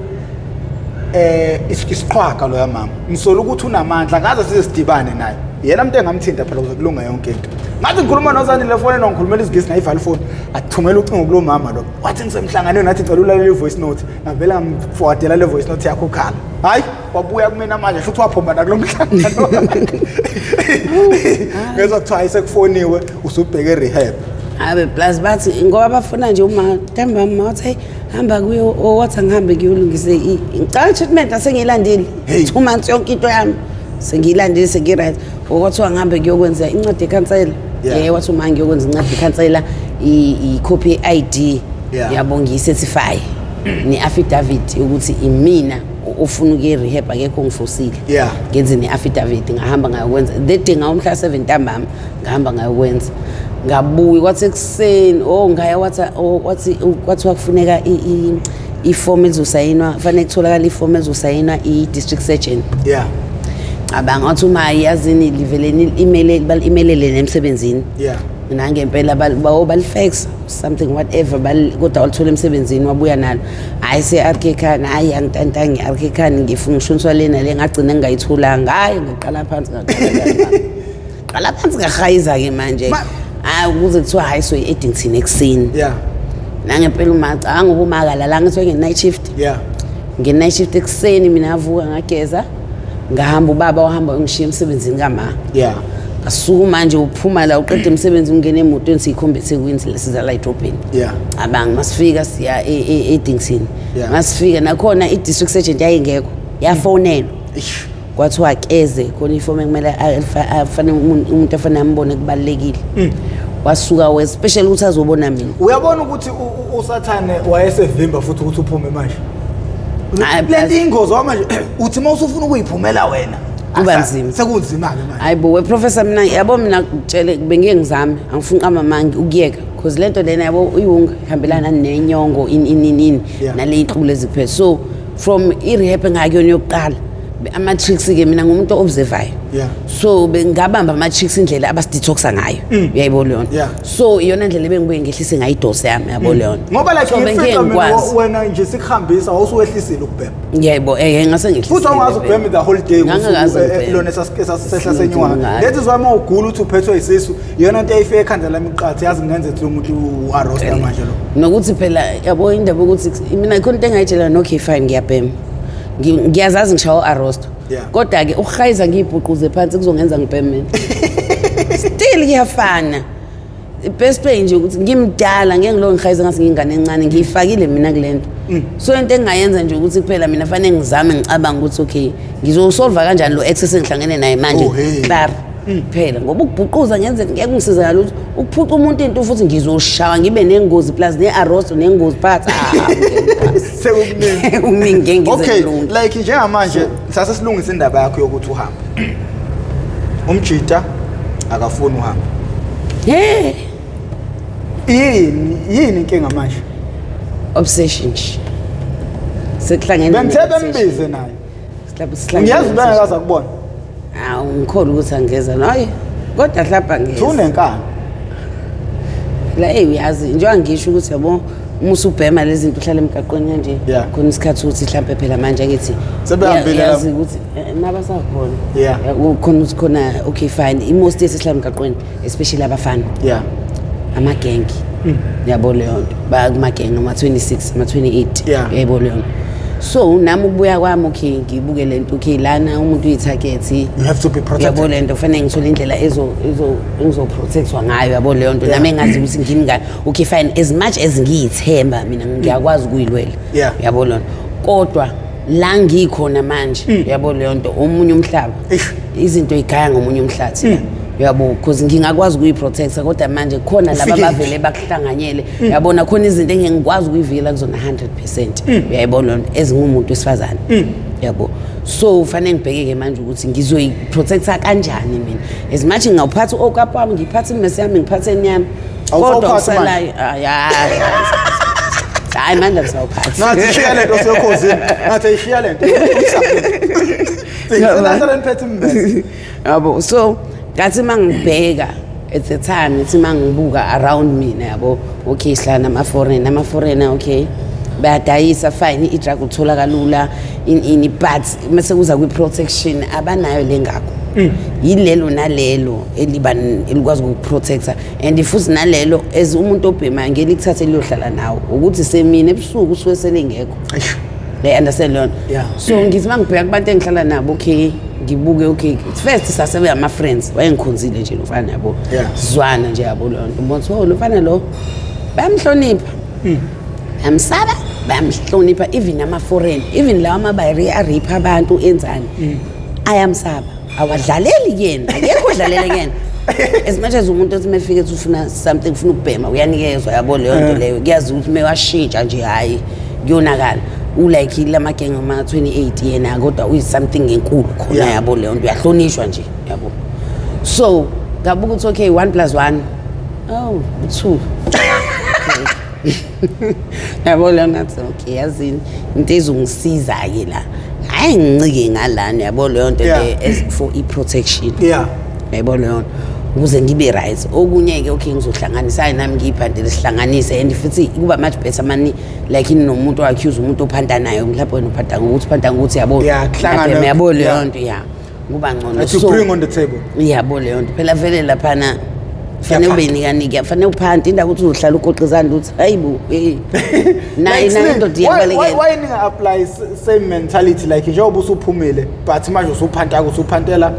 isiqhwaga lo mama ngisola ukuthi unamandla ngaze size sidibane naye yena umuntu engamthinta phela ukuze kulunga yonke into ngathi ngikhuluma noZandile fonela ngikhulumela isingisi ngayivala phone athumela ucingo kulo mama lo wathi ngisemhlanganweni nathi ngicela ulalela ivoice note ngavela ngifowardela le voice note yakho khala hayi wabuya kumina manje futhi waphuma nakulomhlangano ngezwa kuthiwa ayisekufoniwe usubheke rehab abe plus bathi ngoba bafuna nje uma ntamba wathi hamba kuyo wathi ngihambe ngiyolungise ngicela treatment asengiyilandile 2 months yonke into yami sengiyilandile sengiright ukuthi ngihambe ngiyokwenza incwadi ekhansela wathi uma ngiyokwenza incwadi ekhansela i-copy ID yabo ngiyicertify ni affidavit ukuthi imina ufuna ukuye rehab akekho ngifosile ngenze ne affidavit ngahamba ngayokwenza the day ngomhla 7 ntambama ngahamba ngayokwenza ngabuyi kwathi ekseni ngaya wathi kufuneka iform ezosayinwa kufanele kutholakala iform ezosayinwa i-district surgeon abanga wathi uma yazini liveleni imelele nemsebenzini nangempela balifax something whatever kodwa walithola emsebenzini wabuya nalo hayi se-arkekan hayi angitantangi arkekan ngifuna ngishuniswa lena le ngagcina ngingayitholanga hayi ngiqala phansi qala phansi ngahayiza-ke manje hayi ukuze kuthiwa hayi soyi-Eddington ekuseni nangempela umacanga ukumakalala ngithiwa nge-night shift nge-night shift ekuseni mina avuka ngageza ngahamba ubaba wahamba ungishiya emsebenzini kama asuku manje uphuma la uqede umsebenzi ungena emotweni siyikhombethe kwindlu lesiza la idrobheni abanga masifika siya eDington masifika nakhona i-district surgeon yayingekho yafonelwa kwathiwa keze khona ifomu ekumele afanele umuntu afanele ambone kubalekile wasuka especially ukuthi azobona mina uyabona ukuthi uSathane wayesevimba futhi ukuthi uphume manje lento ingozi manje uthi mawusufuna ukuyiphumela wena kuba nzima sekunzima ke manje hayibo we professor mina yabo mina kutshele bengiye ngizame angifuni qamamangi ukuyeka because lento lena yabo uyunga ihambelana nenyongo in nale inhlulo eziphethe so from i-rehab engakuyona yokuqala ama-tricks ke mina ngumuntu observayo so bengabamba ama-tricks indlela abasi-detoxa ngayo uyayibona leyona so iyona ndlela ebengibuye ngehlise ngayo idose yami yabo leyona ngoba like wena nje sikuhambisa awusuwehlisile ukubhema yebo ngase ngehlise futhi awungazi ukubhema the whole day lona esasehla senyuka that is why uma ugula uthi uphethwe isisu iyona nto eyifike ekhanda lami iqathe yazi ngenze ukuthi umuntu u-arrosta manje lo nokuthi phela yabo indaba ukuthi mina ikhona into engayitshela no-okay fine ngiyabhema ngiyazazi ngishawo arrosto kodwa ke ukuhayiza ngiyibhuquze phansi kuzongenza ngibheme still kuyafana best way nje ukuthi ngimdala ngeke ngilo ngihayiza ngase ngingane encane ngiyifakile mina kulento so into engayenza nje ukuthi kuphela mina fanele ngizame ngicabanga ukuthi okay ngizosolva kanjani lo excess engihlangene naye manje phela ngoba ukubhuquza ngenze ngeke ngisiza lutho ukuphuca umuntu into futhi ngizoshawa ngibe nengozi plus ne-arrosto nengozi phansi sekukuningi okay like njengamanje sase silungisa indaba yakho yokuthi uhambe umjita akafuni uhambe yini inkinga manje obsession sekuhlangene bengithebe mbize naye ngiyazi bengakaza kubona ngikhona ukuthi angeza naye kodwa hlapha ngeza unenkani la uyazi njengoba ngisho ukuthi yabo Musubhema lezi zinto uhlala emgaqweni kanje khona isikhathi ukuthi mhlambe phela manje ngithi sebehambile yazi ukuthi nabasakhona yeah khona ukuthi khona okay fine most esihlala emgaqweni especially abafana yeah amagengi yabo leyo nto bakumagengi ama 26 ama 28 yabo leyo nto so nami ukubuya kwami okay ngibuke lento okay lana umuntu uyitarget you have to be protected yabo lento kufanele ngithole indlela ezoprotectwa ngayo yabo leyo nto nami engazi ukuthi ngini ngani okay fine as much as ngiyithemba mina ngiyakwazi ukuyilwela yabo lento kodwa la ngikhona manje yabo leyo nto omunye umhlaba izinto igaya ngomunye umhlathi yabo because ngingakwazi ukuyiprotecta kodwa manje khona laba bavele bakuhlanganyele yabona khona izinto engingikwazi ukuyivela kuzona 100% uyayibona ezingumuntu wesifazane yabo so ufanele ngibhekeke manje ukuthi ngizoyiprotecta kanjani mina as much ngawuphatha okapha wami ngiphatha imesi yami ngiphathe enyama kodwa usalayo hayi manje ngisawuphatha nathi ishiya lento osekhosini nathi ishiya lento yabo so ngathi mangibheka at the time ngithi mangibuka around mina yabo okay sihlala nama foreigner okay bayadayisa fine i-drug uthola kalula in but mase kuza kwi-protection abanayo lengakho yilelo nalelo elikwazi ukuprotecta and futhi nalelo as umuntu obhema ngeke likuthathe liyohlala nawo ukuthi semina ebusuku usuke selengekho they understand lona so ngithi mangibheka kubantu engihlala nabo okay ngibuke okay first sasebe ama friends wayengikhonzile nje lofana yabo sizwana nje yabo lonto mbothi oh lofana lo bayamhlonipha amsaba bayamhlonipha even ama foreign even lawa amabayiri aripha abantu enzani ayamsaba awadlaleli yena akekho udlalela yena as much as umuntu othi mefike ufuna something ufuna ukubhema uyanikezwa yabo leyo nto leyo kuyazi ukuthi mewashintsha nje hayi kuyonakala ulike lamagengi ama 28 yena kodwa uyi something enkulu khona yabo leyo nto uyahlonishwa nje yabo so ngabuka ukuthi okay 1+1 oh 2 yabo leyo nathi okay yazini into ezongisiza ke la hayi ngincike ngalana yabo leyo nto as for i-protection yabo leyo ukuze ngibe right okunye ke okay ngizohlanganisa nami ngiyibhandele sihlanganise and futhi kuba much better mani like nomuntu accuse umuntu ophanda nayo mhlawumbe wena uphanda ngokuthi yabo yabo leyo nto kuba ngcono to bring on the table yabo leyo nto phela vele laphana fanele ube nika fanele uphanda indawo ukuthi uzohlala uqoqizana ukuthi hayibo nayi into diyabalekela why ninga apply same mentality like njengoba usuphumile but manje usuphanta usuphantela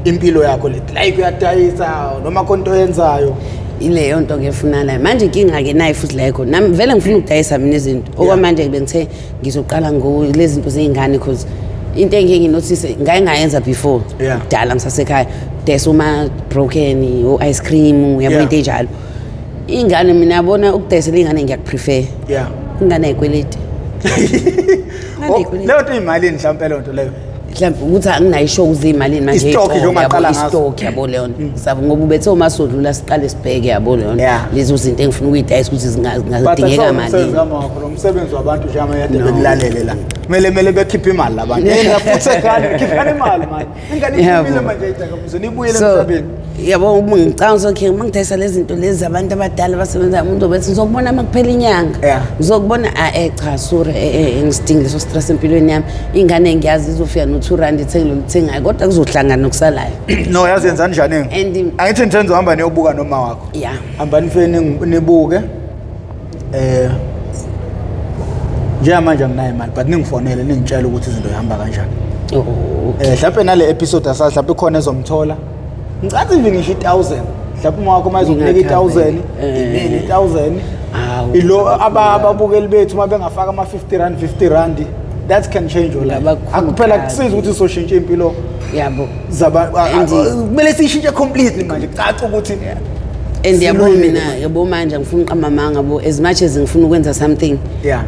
impilo yakho like uyadayisa noma konto yenzayo ileyo nto ngefuna la manje inkinga ke nayi futhi la khona nami vele ngifuna ukudayisa mina izinto okwamanje bengithe ngizoqala lezi zinto zeingane because into enginginothise ngayenza before dala ngisasekhaya dayisa uma broken o ice cream yabo into enjalo ingane mina yabona ukudayisela ingane ngiyakuprefer ingane ayikweleti leyo nto imali mhlawumbe leyo nto leyo mhlawumbe ukuthi anginayo show zimali manje istock nje ongaqala ngaso istock yabo leyo sabe ngoba ubethe umasodlula siqale sibheke yabo leyo lezo zinto engifuna ukuyidayisa ukuthi zingadingeka mali umsebenzi wabantu nje amayade bekulalele la kumele bekhiphe imali labantu futhi ekhaya khiphani imali manje ingane iphumile manje ayidakamuze nibuyele emhlabeni yabo uma ngicanga okay mangidayisa lezi zinto lezi abantu abadala basebenza umuntu obethi ngizokubona makuphela inyanga ngizokubona cha sorry ngisidinga leso stress empilweni yami ingane ngiyazi izofika no2 ithengile lithengayo kodwa kuzohlangana nokusalayo no yazi yenzani njani angithi nithenze uhamba niyobuka noma wakho hamba nifeni nibuke njengamanje anginayo imali but ningifonele ningitshela ukuthi izinto zihamba kanjani mhlawumbe nale episode asala mhlawumbe khona ezomthola ngicathi even ngisho 1000 mhlawumbe uma wakho mayizokunika 1000 imini 1000 ilo ababukeli bethu uma bengafaka ama 50 rand that can change your life akuphela kusiza ukuthi soshintshe impilo yabo kumele sishintshe completely manje caca ukuthi and yabo mina yabo manje ngifuna uqamama ngabo as much as ngifuna ukwenza something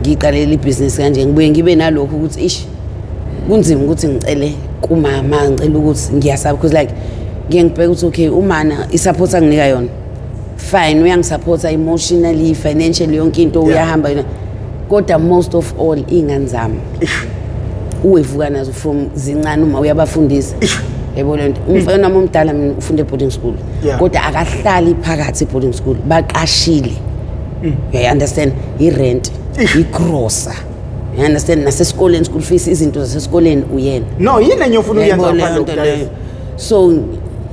ngiqalela ibusiness kanje ngibuye ngibe nalokho ukuthi ish kunzima ukuthi ngicele kumama ngicela ukuthi ngiyasaba because like ngiyengibheka ukuthi okay umana isupport anginika yona fine uyangisupporta emotionally financially yonke into uyahamba yona kodwa most of all ingane zami uwevuka nazo from zincane uma uyabafundisa yebo lento umfana wami omdala mina ufunda boarding school kodwa akahlali phakathi boarding school baqashile You understand? I-rent, i-grocer. You understand? Nasesikoleni school fees izinto zasesikoleni uyena. No, yini enyofuna uyenza ngaphandle. So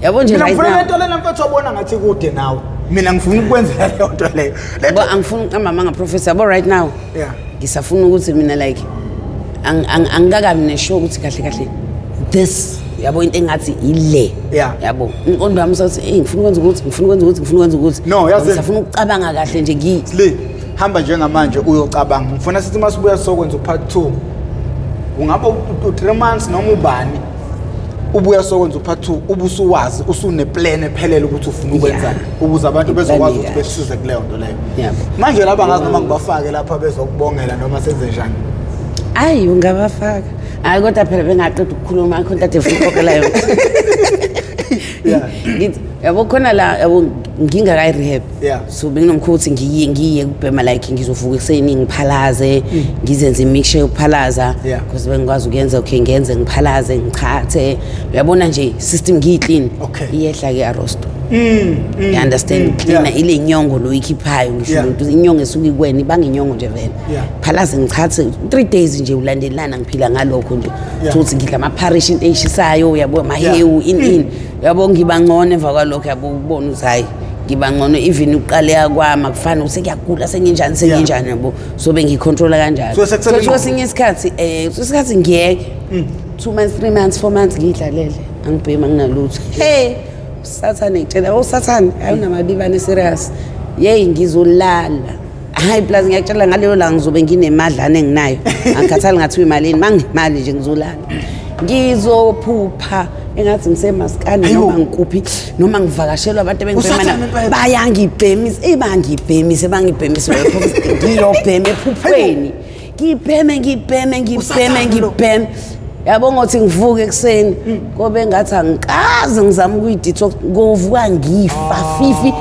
yabo nje right now. Mina ngifuna into lena mfethu wabona ngathi kude nawe. Mina ngifuna ukwenzela leyo nto leyo. Yabo angifuna uqamba nga professor yabo right now. Yeah. Ngisafuna ukuthi mina like angikakabi neshow ukuthi kahle this yabo into engathi ile. Yabo inqondo yami sokuthi ngifuna ukwenza ukuthi no yazi ngifuna ukucabanga kahle nje ngi hamba njengamanje uyocabanga ngifuna sithi masibuya sokwenza part 2 ungabe u3 months noma ubani ubuya sokwenza part 2 ubusuwazi usune plan ephelele ukuthi ufuna ukwenza ukuze abantu bezokwazi ukuthi besize kuleyo nto leyo manje laba ngazi noma ngibafake lapha bezokubongela noma senze njani ayi ungabafaka hayi kodwa phela bengaqeda ukukhuluma contact efukokela yona ngithi yabo khona la yabo ngingaka rehab so benginomkhothi ngiye kubhema like ngizovuka ekseni ngiphalaze ngizenze mixture yokuphalaza because bengikwazi ukuyenza okay ngenze ngiphalaze ngichathe uyabona nje system ngiyiclean iyehla ke arrosto you understand clean ile inyongo lo ikhiphayo ngisho ukuthi inyongo esuka ikweni banginyongo nje vele phalaze ngichathe 3 days nje ulandelana ngiphila ngalokho nje ukuthi ngidla ama parish into eshisayo uyabo mahewu in yabo ngiba ngcono emva kwalokho yabo ukubona ukuthi hayi ngiba ngcono even uqale yakwama kufana ukuthi kuyagula senginjani yabo so bengicontrola kanjalo so sinye isikhathi isikhathi ngiyeke 2 months 3 months 4 months ngidlalele angibhema nginalutho hey usathane ngitshela usathane ayunamabibane serious yey ngizolala hayi plus ngiyakutshela ngalelo la ngizobe nginemadlana enginayo angikhathali ngathi imali mangimali nje ngizolala ngizophupha engathi ngisemaskani noma ngikuphi noma ngivakashelwa abantu bengibhemana bayangibhemisa bangibhemisa ngiyobhema ephuphweni ngibheme yabo ngothi ngivuke ekseni kobe ngathi angikaze ngizama ukuyidetox ngovuka ngifa fifi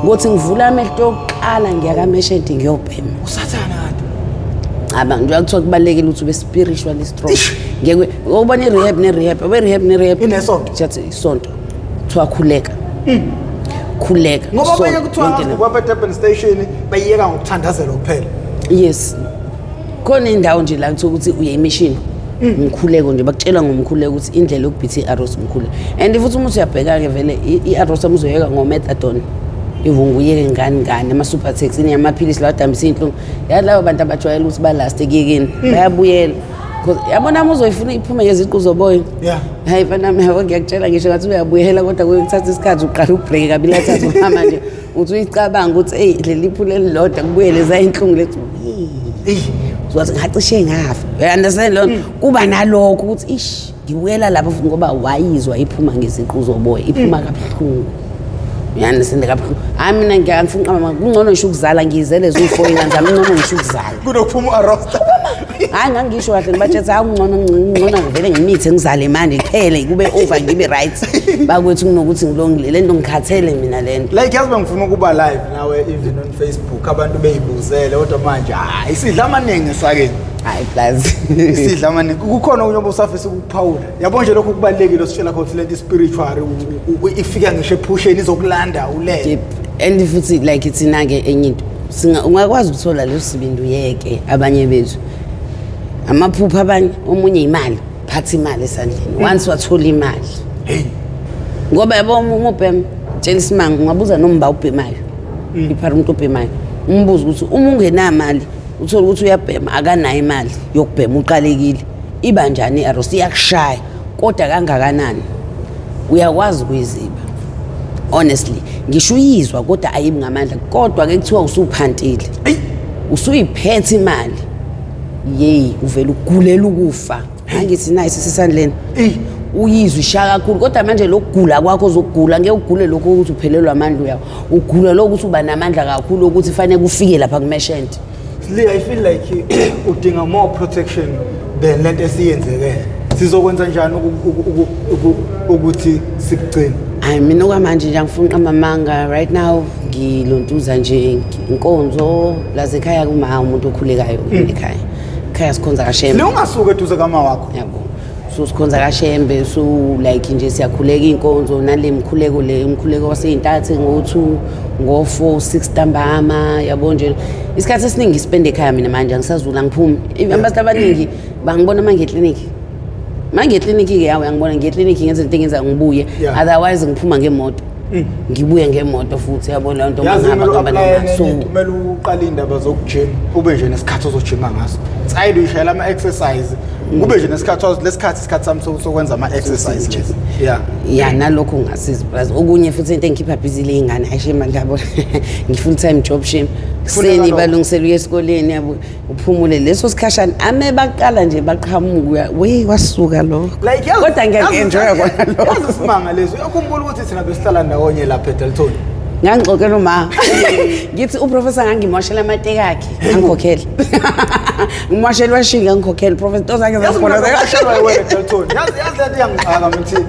ngothi ngivula amehlo oqala ngiyakameshent ngiyobhema usathana aba nje akuthiwa kubalekile ukuthi ube spiritually strong ngeke ubone rehab inesonto jathi isonto kuthiwa khuleka ngoba banye kuthiwa ngoba Durban station bayiyeka ngokuthandazela kuphela yes khona indawo nje la kuthiwa ukuthi uye emission umkhuleko nje bakutshela ngomkhuleko ukuthi indlela yokubhithi iarrows umkhuleko and futhi umuntu uyabheka ke vele iarrows amuzoyeka ngomethadone ivunguyeke ngani ama super tax inamaphilisi la adambisa inhlungu yalawo abantu abajwayela ukuthi balast ekuyekeni bayabuyela because yabona uzoyifuna iphume ngeziqu zoboya hayi fana mina ngiyakutshela ngisho ngathi uyabuyela kodwa kuyothatha isikhathi uqala ubreak kabili athatha uhamba nje uthi uyicabanga ukuthi hey leli phule lilodwa kubuyele za inhlungu lethu uzothi ngacishe ngafa you understand lo kuba nalokho ukuthi ish ngibuyela lapho ngoba wayizwa iphuma ngeziqu zoboya iphuma kabuhlungu yani sinde kabuhlungu hayi mina ngiyafuna qama kungcono ngisho ukuzala ngizele zo4 ingane zami ngcono ngisho ukuzala kunokuphuma arrosta hayi ngangisho kahle ngibatshethe hayi ngcono ngivele ngimithe ngizale manje kuphele kube over ngibe right bakwethu kunokuthi ngilongile lento ngikhathele mina lento like yazi bengifuna ukuba live nawe even on Facebook abantu beyibuzele kodwa manje hayi isidla amaningi sakeni hayi plus isidla amaningi kukhona unyobo usafisa ukuphawula yabo nje lokho kubalekile ositshela khona lento spiritual ifika ngisho ephusheni izokulanda ulele and futhi like itsina ke enye into ungakwazi ukuthola leso sibindi uyeke abanye bethu amaphupha abanye omunye imali phathi imali esandleni once wathola imali ngoba yabo umubhem tshela isimanga ungabuza nomba ubhemayo iphara umuntu obhemayo umbuzo ukuthi uma ungenamali uthola ukuthi uyabhema akanayo imali yokubhema uqalekile iba njani iarrows iyakushaya kodwa kangakanani uyakwazi ukuyiziba honestly ngisho uyizwa kodwa ayibi ngamandla kodwa ke kuthiwa usuphantile usuyiphethe imali yey uvela ugulela ukufa angithi nice sisandleni uyizwa ishaka kakhulu kodwa manje lokugula kwakho uzogula ngeke ugule lokho ukuthi uphelelwa amandla uyawo ugula lokho ukuthi uba namandla kakhulu ukuthi fanele kufike lapha kumeshent I feel like udinga more protection than lento esiyenzeke sizokwenza njani ukuthi sikugcine hayi mina okwamanje nje ngifuna uqamamanga right now ngilontuza nje inkonzo laze ekhaya kuma umuntu okhulekayo ekhaya sikhonza kashema le ungasuka eduze kama wakho yabo so sikhonza kaShembe so like nje siyakhuleka inkonzo nale mkhuleko le umkhuleko waseyintathe ngo2 ngo4 6 ntambama yabo nje isikhathi esiningi spend ekhaya mina manje angisazula ngiphuma abantu abaningi bangibona manje eclinic manje eclinic ke yawo ngibona ngeeclinic ngenza into engenza ngibuye otherwise ngiphuma ngemoto ngibuye ngemoto futhi yabona into ngahamba so kumele uqale indaba zokujima ube nje nesikhathi ozojima ngaso tsayide uyishayela ama exercise kube nje nesikhathi isikhathi sami sokwenza ama exercise yeah nalokho ngasiza plus okunye futhi into engikhipha busy le ingane ayishema ngiyabona ngi full time job shame kuseni balungisela uye esikoleni yabo uphumule leso sikhashana ame baqala nje baqhamuka we wasuka lo kodwa ngiyaenjoy kona lo yazisimanga lezo ukhumbula ukuthi thina besihlala ndawonye lapha eDelton ngangixoxela uma ngithi uprofessor ngangimoshela amateka akhe angikhokhela ngimoshela washinga ngikhokhela professor zakhe zakhona zakashaywa wena eDelton yazi lento yangixaka mthini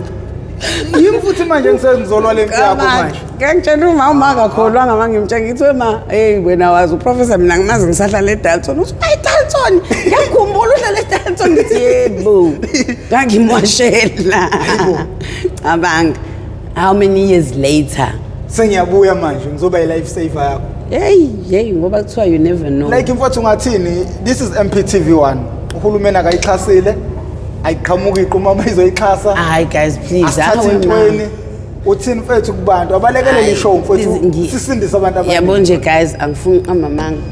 yimi futhi manje ngisenzolwa le nto yakho manje ngangitshela uma akakholwa ngamangimtshela ngithi ma hey wena wazi uprofessor mina ngimazi ngisahlala eDelton uthi eDelton ngiyakhumbula uhlala eDelton ngithi yebo ngangimoshela abanga how many years later sengiyabuya manje ngizoba i-life saver yakho hey ngoba kuthiwa you never know like mfowethu ngathini this is Mp TV1 uhulumeni akayixhasile ayiqhamuka iqhuma bayizoyixhasa hayi guys please awena uthini mfethu kubantu abalekele ishow mfethu sisindisa abantu abaningi yabo nje guys angifuni amamanga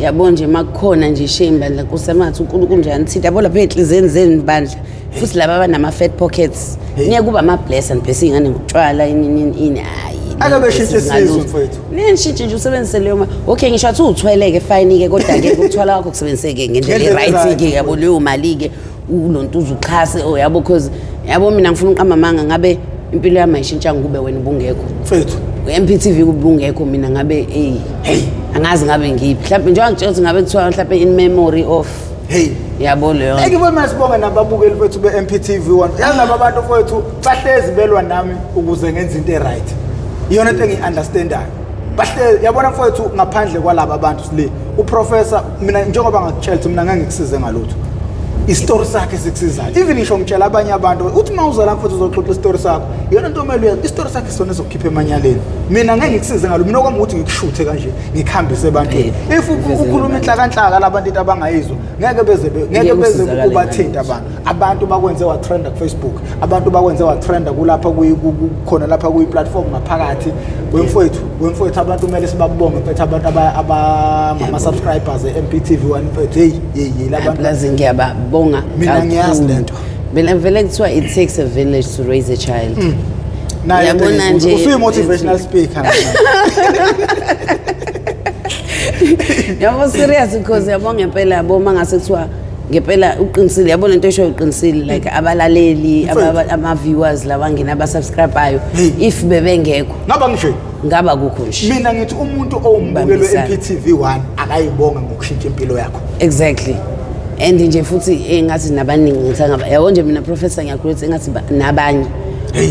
yabo nje makukhona nje shembandla kusemathi uNkulunkulu njani thithi yabo lapha enhlizeni zeni bandla futhi laba abanama fat pockets niye kuba ama blessing bese ingane ngutshwala ini hayi akabeshintshe isizwe mfethu nishintshe nje usebenzise leyo okay ngisho athi uthweleke fine ke kodwa ke ukuthwala kwakho kusebenziseke ngendlela right ke yabo leyo mali ke ulonto uzuxhase yabo because yabo mina ngifuna uqamamanga ngabe impilo yami ayishintsha ngube wena ubungekho mfethu Mp TV ubungekho mina ngabe hey angazi ngabe ngiphi mhlawumbe njengoba ngitshela ngabe kuthiwa mhlawumbe in memory of yabo leyo ngibona masibonga nababukeli bethu beMP TV1 yazi laba bantu mfethu bahlezi belwa nami ukuze ngenze into right iyona into engiunderstandayo bahle yabona mfowethu ngaphandle kwalabo abantu sile uprofessor mina njengoba ngakutshela mina ngangikusize ngalutho istory sakhe sikusizayo even ngisho ngitshela abanye abantu uthi mawuzala mfowethu uzoxoxa istory sakho iyona nto omele istory sakhe sona ezokukhipha emanyaleni mina ngeke ngikusize ngalo mina okwami ukuthi ngikushuthe kanje ngikhambise ebantwini if ukhuluma inhlakanhlaka labantu abangayizwa ngeke beze ukubathinta abantu bakwenze wa trend ku Facebook abantu bakwenze wa trend kulapha kukhona lapha kuyi platform ngaphakathi wemfowethu abantu kumele sibabonge mfethu abantu abangama subscribers eMP TV1 mfethu hey labantu lazi ngiyababonga mina ngiyazi lento vele kuthiwa it takes a village to raise a child yabona nje usuyi motivational speaker yabo serious because yabo ngempela yabo mangase kuthiwa ngempela uqinisile yabona into esho uqinisile like abalaleli ama viewers labangena aba subscribeayo if bebengekho ngaba kukho nje mina ngithi umuntu owumbukelo eMP TV1 akayibonga ngokushintsha impilo yakho exactly and nje futhi engathi nabaningi ngithanga yabo nje mina professor ngiyakhuluma engathi nabanye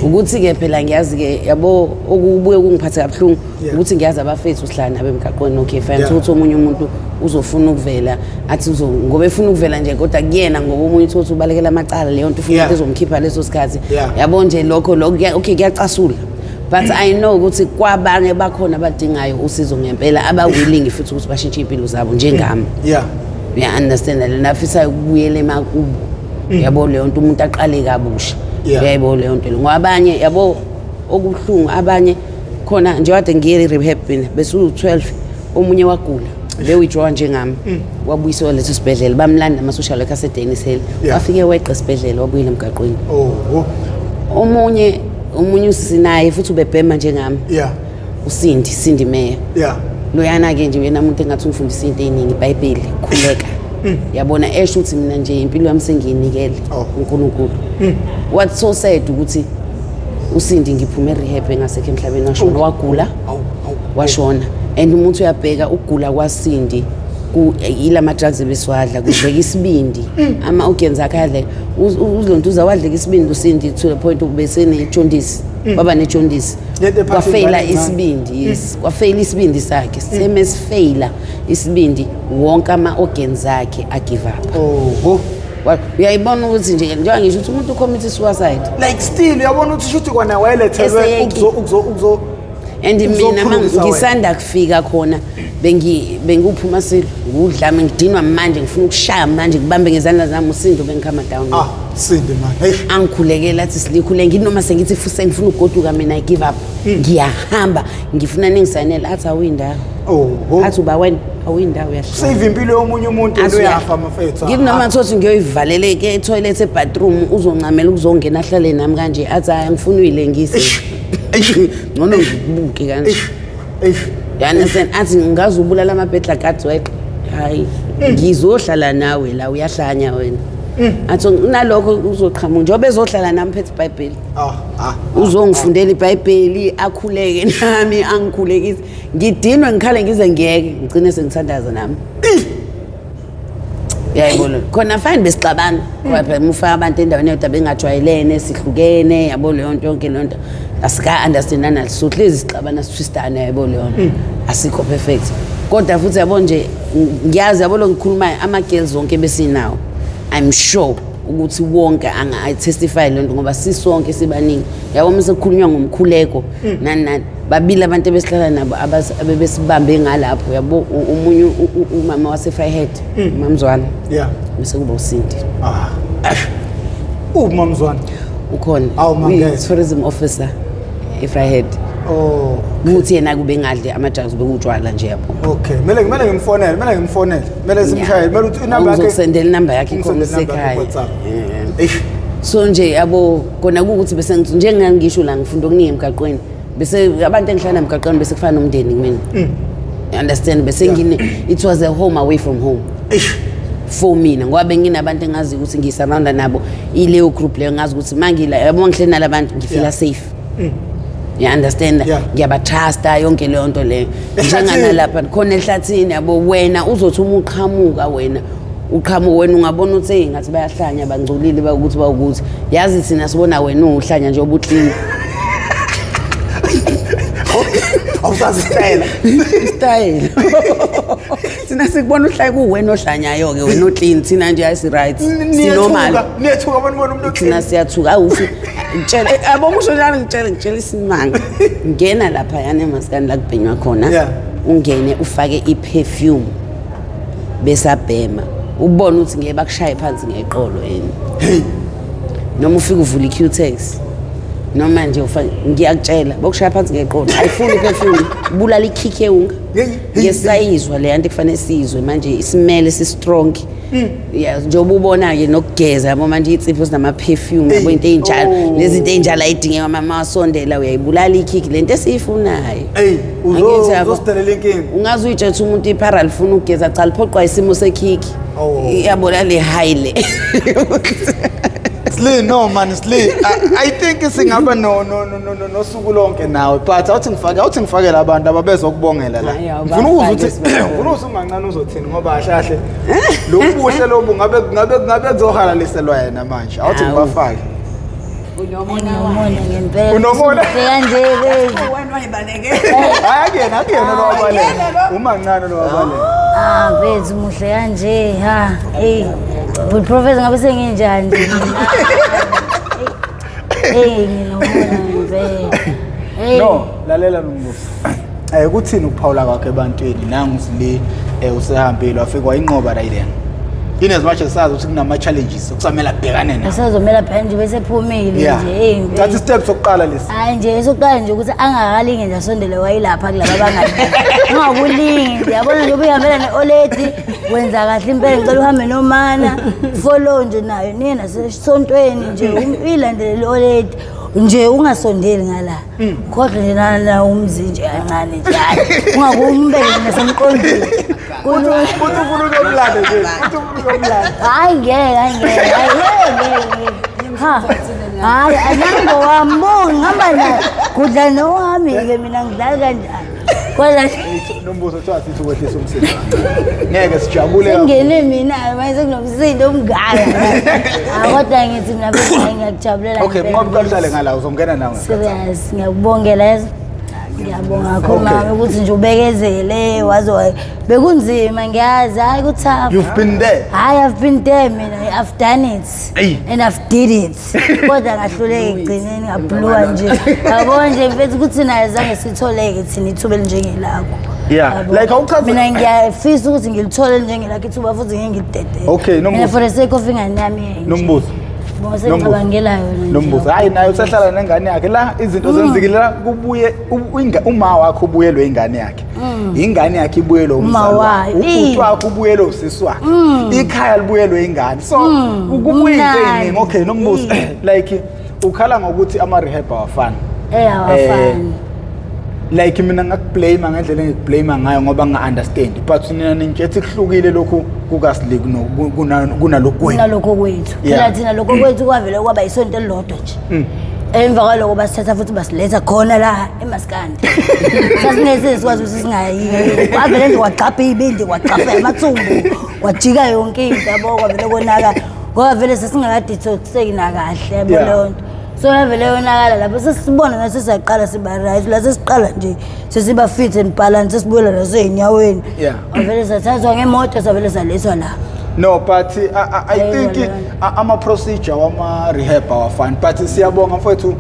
ukuthi ke phela ngiyazi ke yabo okubuye kungiphathe kabuhlungu ukuthi ngiyazi abafethu sihlala nabe emgaqweni okay fine ukuthi omunye umuntu uzofuna ukuvela athi ngoba efuna ukuvela nje kodwa kuyena ngoba omunye uthi ubalekela amacala leyo nto ufuna ukuzomkhipha leso sikhathi yabo nje lokho okay kuyacasula but I know ukuthi kwabanye bakhona abadingayo usizo ngempela abawilling futhi ukuthi bashintshe impilo zabo njengami uya understand that nafisa ukubuyela emakubo yabo leyo nto umuntu aqale kabusha yebo leyo nto ngoba abanye yabo okuhlungu abanye khona nje wade ngiye rehab bese u12 omunye wagula le withdraw njengami wabuyiswa leso sibedlela bamlanda ama social worker aseDenisel wafike weqa esibedlela wabuyela emgaqweni omunye usinaye futhi ubebhema njengami Sindi Meya loyana ke nje wena umuntu engathi ungifundisa into eziningi iBhayibheli khuleka yabona esho ukuthi mina nje impilo yami sengiyinikele uNkulunkulu what so sad ukuthi uSindi ngiphume rehab engasekho emhlabeni washona wagula washona and umuntu uyabheka ukugula kwaSindi yilama drugs ebeswadla kudleka isibindi ama organs akhe adle uzonto uzawadleka isibindi uSindi to the point ubese nejaundice baba nejaundice kwafaila isibindi yes kwafaila isibindi sakhe same failure isibindi wonke ama organs akhe a give up uyayibona ukuthi nje njengoba ngisho ukuthi umuntu ucommit suicide like still uyabona ukuthi shuthi kwana wayelethelwe ukuzo and mina ngisanda kufika khona benguphuma sile ngudlame ngidinwa manje ngifuna ukushaya manje ngibambe ngezandla zami usindo bengikhama down sinde man hey angikhulekela athi silikhule nginoma sengithi futhi ngifuna ukugoduka mina I give up ngiyahamba ngifuna ningisayinela athi awuyindawo athi uba wena awuyindawo uyashaya save impilo yomunye umuntu uyafa mafethu ngithi noma thothi ngiyoyivaleleke etoilet ebathroom uzoncamela ukuzongena ahlale nami kanje athi ngifuna uyilengise ngono ngibuke kanje yani athi ngazi ubulala amabhedla kadwe hayi ngizohlala nawe la uyahlanya wena athi nalokho uzoqhamuka njengoba ezohlala nami phethe iBhayibheli uzongifundela iBhayibheli akhuleke nami angikhulekise ngidinwe ngikhale ngize ngiyeke ngicine sengithandaza nami yayibona khona fine besixabana ngoba phela mufa abantu endaweni yodwa bengajwayelene sihlukene yabo leyo nto yonke lento asika understandana lisuhlezi sixabana sitwistana yabo leyo nto asikho perfect kodwa futhi yabo nje ngiyazi yabo lo ngikhuluma ama girls zonke besinawo I'm sure ukuthi wonke anga testify lento ngoba sisonke sibaningi yabo mase kukhulunywa ngomkhuleko nani babili abantu besihlala nabo abebesibambe ngalapho yabo umunye umama waseFryhead uMamzwana bese kuba uSindi uMamzwana ukhona tourism officer eFryhead ukuthi yena kube ngadle amajazi bekutshwala nje yabo okay kumele ngimfonele kumele simshayele kumele uthi inamba yakhe uzosendela inamba yakhe khona sekhaya so nje yabo kona ukuthi bese njengangisho la ngifunda okuningi emgaqweni bese abantu engihlala emgaqweni bese kufana nomndeni kumina understand bese ngine it was a home away from home for mina ngoba benginabantu engazi ukuthi ngisurrounda nabo ileyo group leyo ngazi ukuthi mangila yabo ngihleli nalabantu ngifila safe you understand ngiyabatrusta yonke leyo nto leyo njengana lapha khona ehlathini yabo wena uzothi uma uqhamuka wena ungabona ukuthi ngathi bayahlanya bangcolile bakuthi bawukuthi yazi thina sibona wena uhlanya nje obuhlini awusazistyle style sina sikubona uhlaya kuwena ohlanyayo ke wena oclean thina nje ayisi right sinormal niyathuka abantu bona umuntu thina siyathuka awufi ngitshela abomusho njalo ngitshela isimanga ngena lapha yana emaskani la kubhenywa khona ungene ufake iperfume besabhema ubona ukuthi ngeke bakushaye phansi ngeqolo yini noma ufike uvula iQtex noma nje ngiyakutshela bokushaya phansi ngeqolo ayifuni iperfume bulala ikhikhe unga ngesayizwa le yanto kufanele sizwe manje isimele si strong njengoba ubona ke nokugeza yabo manje itsipho sinama perfume yabo into enjalo lezi zinto enjalo ayidingeka mama wasondela uyayibulala ikhikhi lento esiyifunayo uzostelela inkingi ungazi uyitshela umuntu iphara lifuna ukugeza cha liphoqwa isimo sekhikhi iyabona le high Sli no man Sli I think singaba no suku lonke nawe but awuthi ngifakela abantu ababezokubongela la ngifuna ukuthi ungancane uzothini ngoba ahlahle lo buhle lobu ngabe kuzohalaliselwa yena manje awuthi ngibafake unomona ngempela unomona kanje wena wayibaleke akuyena lo wabaleka umancane lo wabaleka bethu muhle kanje hey but professor ngabe senginjani nginomona ngempela no lalela nombuso kuthini ukuphawula kwakhe ebantwini nangu sile usehambile wafika wayinqoba la ile in as much as sazi ukuthi kunama challenges okusamela abhekane nazo asazomela phela nje bese phumile nje that steps sokuqala lesi hayi nje sokuqala nje ukuthi angakalinge nje asondele wayilapha kulaba abangani ungakulingi nje yabona nje ubihambela neoledi wenza kahle impela ngicela uhambe nomana follow nje nayo niye nasesontweni nje uyilandele oledi nje ungasondeli ngala kodwa nje na umzi nje kancane nje ungakumbeke nasemqondweni umuntu ufuna ukumlanda nje hayi ngeke hayi anyango wambonga ngihamba naye kudla nowami ke mina ngidlala kanjani kodwa nombuso kuthiwa sithi ukwehlisa umsindo ngeke sijabule ngene mina manje kunomsindo omngaka kodwa ngithi mina bese ngiyakujabulela okay ngoba uqalishale ngala uzongena nawe serious ngiyakubongela Ngiyabonga kakhulu mama ukuthi nje ubekezele wazi bekunzima ngiyazi hayi kuthapha. You've been there. I've been there mina. I've done it. And I've did it. Kodwa ngahluleka egcineni ngabhluka nje. Yabona nje mfethu ukuthi naye zange sitholeke thina ithuba elinjengelakho. Yeah, like awuchaza mina ngiyafisa ukuthi ngilithole njengelakho ithuba futhi ngingidedele. Okay, mina for the sake of ingane yami. Nombuzo. Ngicabangela yona. Nombuzo. Hayi naye usahlala nengane yakhe la izinto zenzikile kubuye uma wakhe ubuyelwe ingane yakhe. Ingane yakhe ibuyelwe umzali. Ubhuti wakhe ubuyelwe usisi wakhe. Ikhaya libuyelwe ingane. So kubuye izinto okay nombuzo like ukhala ngokuthi ama rehab awafani. Awafani. Like mina ngakublame ngendlela engikublame ngayo ngoba nga-understand but nina ninkethi kuhlukile lokhu kukaslik kunalokhu kwethu phela thina lokho kwethu kwavele kwaba isonto elilodwa nje emva kwaloko basithatha futhi basiletha khona la emaskandi sasingeke sikwazi ukuthi singayiki kwavele nje kwaqapha ibindi kwaqapha amathumbu kwajika yonke into yabo kwavele konaka kwavele sesingakadetoxeki nakahle yabo leyo nto. So yavele yonakala lapho sesibona nase siyaqala siba right la sesiqala nje sesiba fit and balance sesibulela naseyinyaweni avele sathathwa ngemoto savele salethwa la. No but I think ama procedure wama rehab awafani but siyabonga mfowethu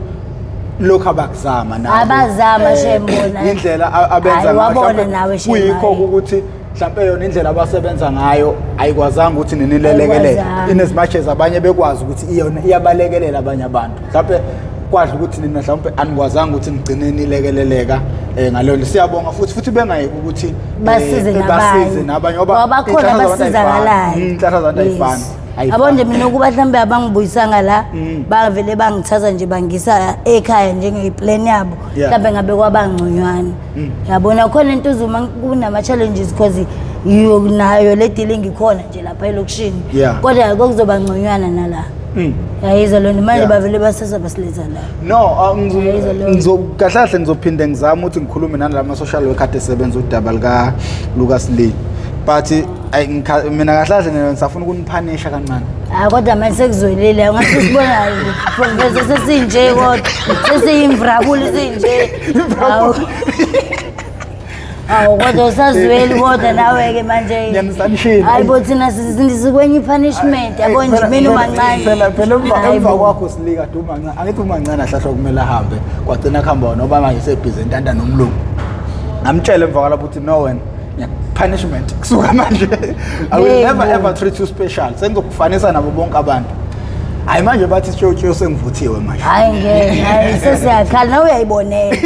lokho abakuzama nabo abazama shembona indlela abenza ngayo kuyikho ukuthi mhlawumbe yona indlela abasebenza ngayo ayikwazanga ukuthi ninilelekelele as much as abanye bekwazi ukuthi iyona iyabalekelela abanye abantu mhlawumbe kwazi ukuthi nina mhlawumbe anikwazanga ukuthi nigcine nilekeleleka ngalona siyabonga futhi bengayeki ukuthi basize nabanye ngoba bakhona abasizakalayo inhlanhla zabantu ayifani. Yabo nje mina ukuba mhlambe abangibuyisanga la bavele bangithatha nje bangisa ekhaya njengeplan yabo mhlambe ngabe kwabangconywana. Yabona khona into uzuma kunama challenges because nayo le dealing ikhona nje lapha elokishini kodwa akuzoba ngconywana nala. Yayiza lona manje bavele basasa basiletha la. No kahlahle ngizophinde ngizama ukuthi ngikhulume nalama social worker esebenza udaba lika Lucas Lee but mina kahlahle ngisafuna ukunipanisha kancane. Kodwa manje sekuzwelile ngathi sibona professor sesinje kodwa sesiyimvrakuli sinje. Kodwa usazweli kodwa nawe ke manje. Ngiyanisandishini. Hayibo thina sizindizikwenye punishment yabo nje mina umancane. Phela emva kwakho silika dumancane angithi umancane ahlahla kumele ahambe kwagcina khamba noba manje sebhizi entanda nomlungu. Ngamtshela emva kwalapho uthi no wena punishment kusuka manje I will never ever treat you special sengizokufanisa nabo bonke abantu. Hayi manje bathi sitshotshyo sengivuthiwe manje. Hayi ngeke hayi sesiyakhala nawe uyayibonela.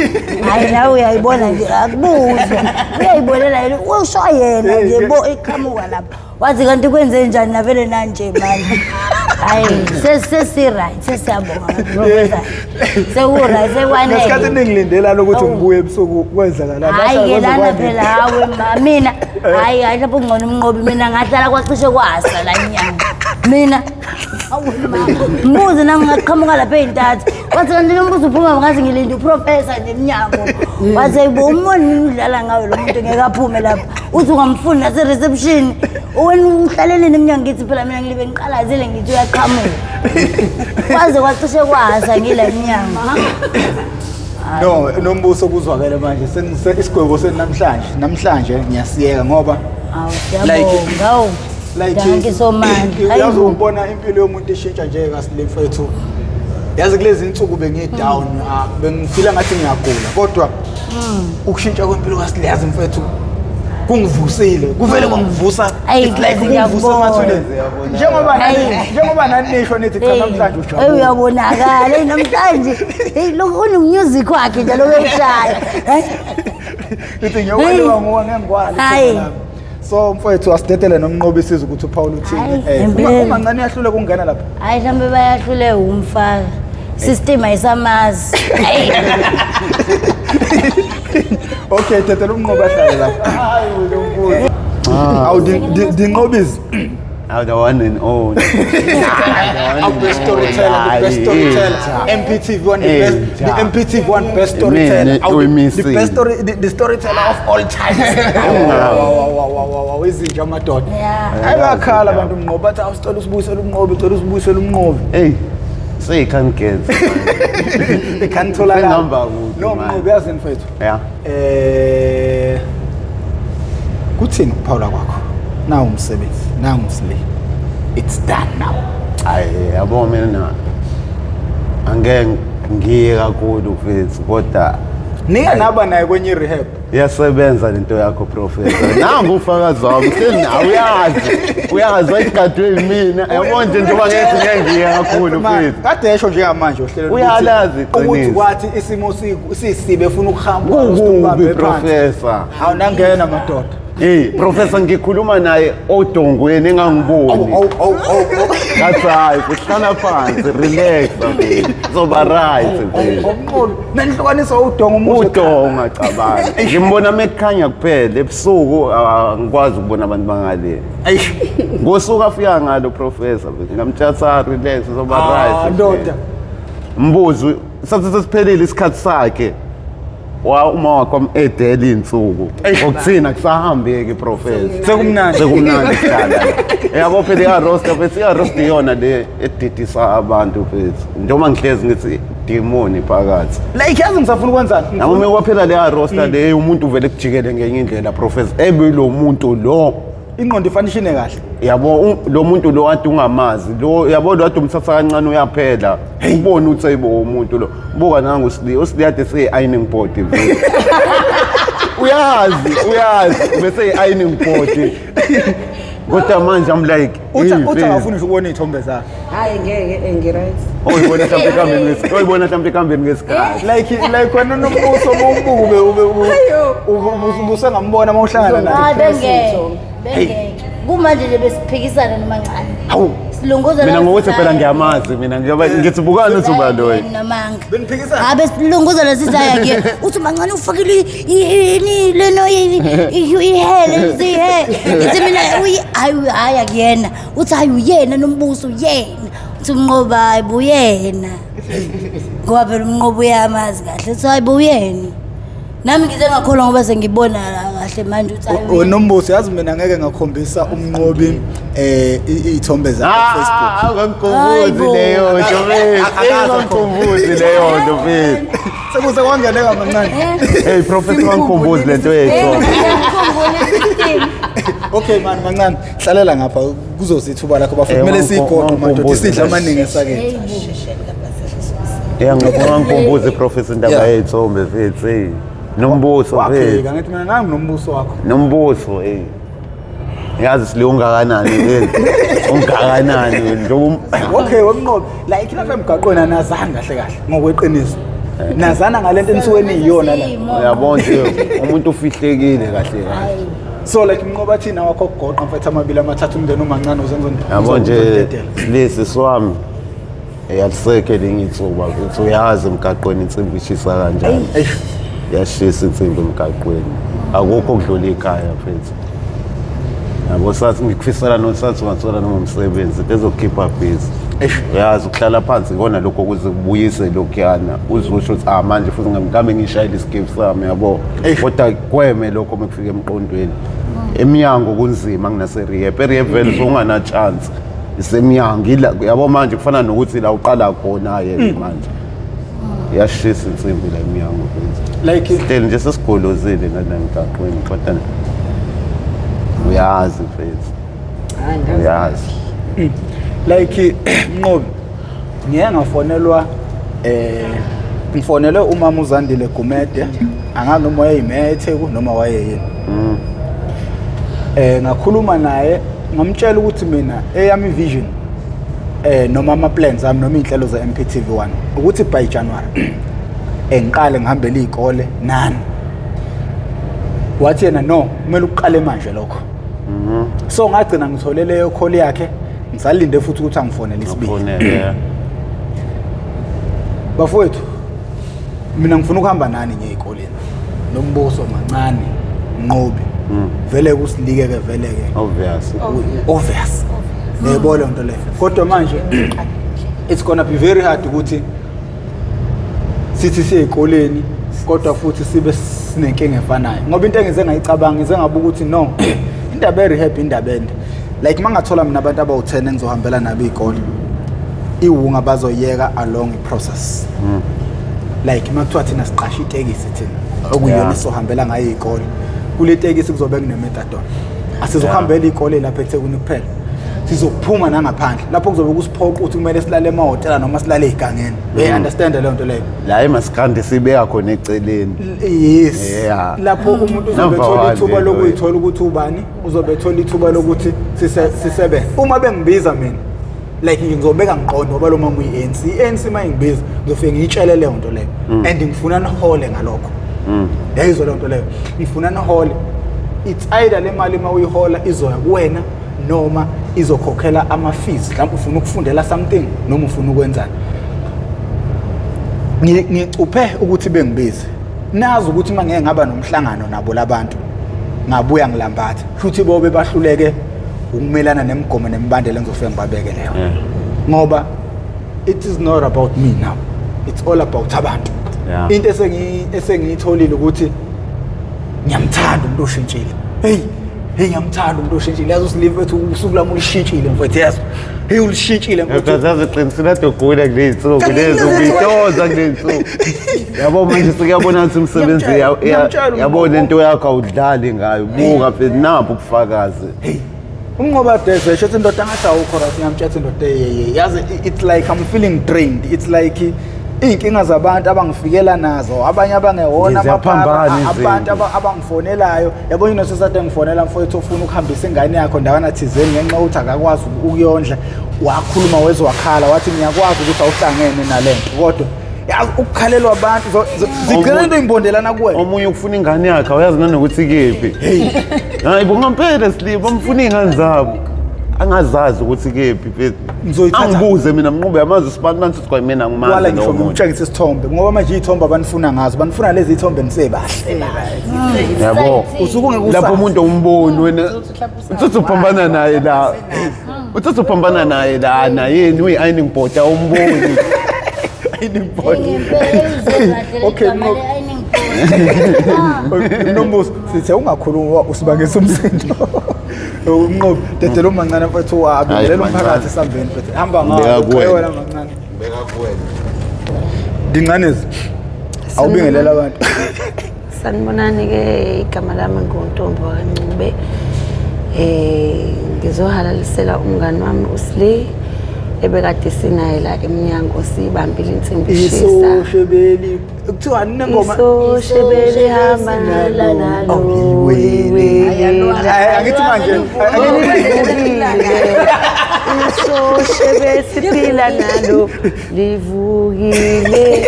Hayi nawe uyayibona nje akubuzwe. Uyayibonela yena usho yena nje bo iqhamuka lapha. Wathi kanti kwenze njani navele nanje manje. Hayi sesi right sesiyabonga professor. Seku-right sekwanele. Ngesikhathi ningilindela ukuthi ngibuye ebusuku kwenzakala. Hayi ke lana phela hawe mina hayi lapho ngcono umnqobi mina ngahlala kwacishe kwasa la inyanga. Mina mbuzi nami ngaqhamuka lapha ey'ntathu wathi kanti lo mbuzi uphuma ngathi ngilinde uprofessor nje emnyango wathi ayibo umoni ngidlala ngayo lo muntu ngeke aphume lapha uthi ungamfuni nase-reception wena uhlaleleni emnyango ngithi phela mina ngilibe ngiqalazile ngithi uyaqhamuka kwaze kwacishe kwasa ngila emnyango. No nombuso kuzwakele manje isigwebo namhlanje ngiyasiyeka ngoba thank you so much. Yazi ubona impilo yomuntu ishintsha nje kaSile mfethu. Yazi kulezi insuku bengidown bengifila ngathi ngiyagula kodwa ukushintsha kwempilo kaSile yazi mfethu kungivusile kuvele kwangivusa it's like kungivusa mathuleze yabona njengoba nani nisho nithi cha namhlanje ujabule uyabonakala namhlanje lokho unemusic wakhe njalo uyashaya uthi ngiyobona ngoba ngengwali. So mfowethu asidedele nomnqobi sizwe ukuthi uPaul uthini uma ngani yahlule kungena lapha. Hayi mhlambe bayahlule umfaka system ayisamazi. Okay dedele umnqobi ahlale lapha. Hayi uNkulunkulu. Awu dinqobizi. The one and only. The best storyteller. Mp TV1, the Mp TV1 best storyteller. The storyteller of all times. Wow, izinja amadoda. Ayakhala abantu umnqobi bathi awusicela usibuyisele umnqobi, ucela usibuyisele umnqobi. Hey. can't get. They can't tolerate. No, uyazi mfethu. Yeah. Kuthini ukuphawula kwakho? Nawu umsebenzi, nangu usile. It's done now. Hayi yabo mina angeke ngiye kakhulu mfethu kodwa Nika naba naye kwenye rehab. Iyasebenza lento yakho professor. Nangu ufakazi wami seni uyazi wayigadwe mina. Yabona nje njengoba ngeke ngiye kakhulu mfethu. Kade esho njengamanje uhlelo uyalazi ukuthi kwathi isimo sisibe ufuna ukuhamba ubambe professor. Awunangena madoda. Professor ngikhuluma naye odongweni engangiboni. That's right. Uhlala phansi, relax baby. Zoba right baby. Nanihlukanisa udongo umuntu. Udongo cabanga. Ngimbona mekhanya kuphela ebusuku ngikwazi ukubona abantu bangale. Ngosuku afika ngalo professor baby. Ngamthatha relax zoba right. Ndoda. Mbuzo sathi sesiphelile isikhathi sakhe. Uma wakho edela insuku okuthina kusahambeki professor sekumnandi kuhlala yabo phela iyaroster bese iyaroster yona le edidisa abantu bese njengoba ngihlezi ngithi demoni phakathi like yazi ngisafuna ukwenzani nami mekwaphela le iyaroster le umuntu uvele kujikele ngenye indlela professor lo muntu lo ingqondo ifanishine kahle yabo lo muntu lo wathi ungamazi lo yabo lo wathi umsasa kancane uyaphela ubone uthi ayibo umuntu lo buka nangu usili ade say ironing board uyazi bese ironing board kodwa manje I'm like uthi ngafuna ukubona izithombe zakhe hayi ngeke ngiright oyibona mhlawumbe ekambeni ngesikhathi like wena nombuso mawubube ubusengambona mawuhlangana naye bengeke kumanje nje besiphikisana nomancane hawu silunguza mina ngokuthi phela ngiyamazi mina ngithi bukani uthi ubani wena namanga beniphikisana habe silunguza lasizaya kuyena uthi mancane ufakile ini leno ihele zihe ithi mina hayi akuyena uthi hayi uyena nombuso uyena uthi unqoba ayibuyena ngoba phela umnqobo uyamazi kahle uthi ayibuyena nami ngize ngakholwa ngoba sengibona kahle manje uthi nombuso yazi mina ngeke ngakhombisa umnqobi izithombe zakhe Facebook awukangikhumbuzi leyo nto bese sekuze kwangeneka mancane professor wangikhumbuzi lento yethu okay man mancane hlalela ngapha kuzosithuba lakho bafuthi kumele siyigoqe madoda isidla amaningi esakhe ngiyangibona professor indaba yezithombe mfethu nombuso mfethu ngathi mina nami nombuso wakho nombuso yazi silungakanani ungakanani nje okay wemnqobo like lapha emgaqweni nazana kahle ngokweqiniso nazana ngalento enisuweni iyona la uyabona nje umuntu ufihlekile kahle so like umnqoba thina wakho kugoqa mfethu amabili amathathu umndeni umancane uzenzo yabo nje lesi swami yalisekhe lengithuba ukuthi uyazi emgaqweni insimbi ishisa kanjani yashisa insimbi emgaqweni akukho kudlula ekhaya mfethu yabo sathi ngikufisela nosathi ungathola noma umsebenzi ezokukhipha busy uyazi ukuhlala phansi ikona lokho ukuze kubuyise lokhuyana uzusho ukuthi manje futhi ngamkambe ngishayile iskipe sami yabo kodwa kweme lokho mekufika emqondweni eminyango kunzima nginase rehab vele so ungana chance isemnyango yabo manje kufana nokuthi la uqala khona yena manje yashisa insimbi la eminyango like still nje sesigolozile ngala mgaqweni kodwa uyazi mfethu uyazi like Nqobi ngiye ngafonelwa ngifonelwe umama uZandile Gumede angazi noma wayeyimethe noma wayeyini ngakhuluma naye ngamtshela ukuthi mina eyami vision noma ama plans ami noma inhlelo za Mp TV1 ukuthi by January engiqale ngihambele izikole nani wathi yena no kumele uqale manje lokho so ngagcina ngithole leyo call yakhe ngisalinde futhi ukuthi angifonele isibili bafowethu mina ngifuna ukuhamba nani nje ezikoleni nombuso mancane Nqobi vele kusilikeke vele ke obvious nebole nto le kodwa manje it's gonna be very hard ukuthi sithi siye ezikoleni kodwa futhi sibe sinenkinga efanayo ngoba into engize ngayicabanga ngize ngabuka ukuthi no indaba rehab indaba ende like mangathola mina abantu abawu10 engizohambela nabo izikole iwunga bazoyeka along i-process like makuthiwa thina siqasha itekisi thina okuyona sizohambela ngayo iy'kole kule tekisi kuzobe kunemetadona asizohambela iy'kole lapha eThekwini kuphela sizophuma nangaphandle lapho kuzobe kusiphoqa ukuthi kumele silale emahhotela noma silale ey'gangeni uyayi-understand leyo nto leyo la emasikandi sibeka khona eceleni yes lapho umuntu uzobe ethola ithuba lokuyithola ukuthi ubani uzobe ethola ithuba lokuthi sisebenze uma bengibiza mina like ngizobeka ngiqondo ngoba lo mama uyi-ANC i-ANC uma ingibiza ngizofike ngiyitshele leyo nto leyo and ngifuna nihole ngalokho yayizwa leyo nto leyo ngifuna nihole it's either le mali uma uyihola izoya kuwena noma izokhokhela ama-fees mhlawumbe ufuna ukufundela something noma ufuna ukwenzani ngicuphe ukuthi bengibize nazi ukuthi uma ngeke ngaba nomhlangano nabo labantu ngabuya ngilambatha futhi bobe bahluleke ukumelana nemigomo nemibandela engizofika ngibabeke leyo ngoba it is not about me now it's all about abantu into esengiyitholile ukuthi ngiyamthanda umuntu oshintshile hey ngiyamthanda umuntu oshintshile yazi usilive wethu usuku lami ulishintshile mfethu yazi hey ulishintshile mfethu zaze qinisela dogula kulezitsuku lezo ubitoza kulezitsuku yabo manje sekuyabona ukuthi umsebenzi yabona into yakho awudlali ngayo buka mfethu napho ubufakazi Ngoba desesho indoda ngathi awukho right ngiyamtshela indoda yazi it's like I'm feeling drained it's like inkinga zabantu abangifikela nazo abanye abangewona abantu abangifonelayo yabona inosesade ngifonela mfowethu ofuna ukuhambisa ingane yakho ndawana thizeni ngenxa ukuthi akakwazi ukuyondla wakhuluma wezwe wakhala wathi ngiyakwazi ukuthi awuhlangene nalento kodwa yazi ukukhalelwa abantu zigcina into imbondelana kuwena omunye ukufuna ingane yakhe uyazi nanokuthi kephi hayi bongampela silibo bamfuna ingane zabo angazazi ukuthi kephi angibuze mina mnqube yamazi sibantu bantu kwa mina ngimazi wala ngisho ngikutshengisa isithombe ngoba manje izithombe abanifuna ngazo banifuna lezi izithombe nisebahle yabo usuku ngekusa lapho umuntu umboni wena uthi uphambana naye la uthi uphambana naye la na yini uyi-ironing board awumboni okay nombuso sithe ungakhuluma usibangisa umsindo umnqobi dedelo mancane mfethu wabelela umphakathi esambeni mfethu hamba ngawo wena mancane beka kuwena dinganezi awubingelela abantu sanibonani ke igama lami nguNtombi kaNcube ngizohalalisela umngani wami uSli ebekade sinaye la eminyango sibambile insimbi shisa isoshebeli kuthiwa nengoma isoshebeli hamba nalo angithi manje isoshebeli siphila nalo livukile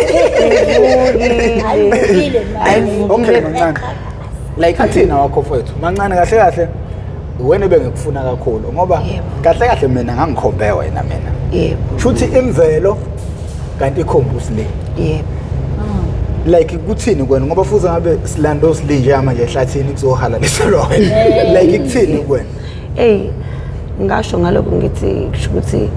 okay mancane like athina wakho mfethu mancane kahle kahle wena bengikufuna kakhulu ngoba kahle kahle mina ngangikhombe wena mina yebo futhi imvelo kanti ikhombusi le yebo like kuthini kwena ngoba futhi ngabe silando silinje manje ehlathini kuzohalaliselwa wena like kuthini kwena ngasho ngalokho ngithi kusho ukuthi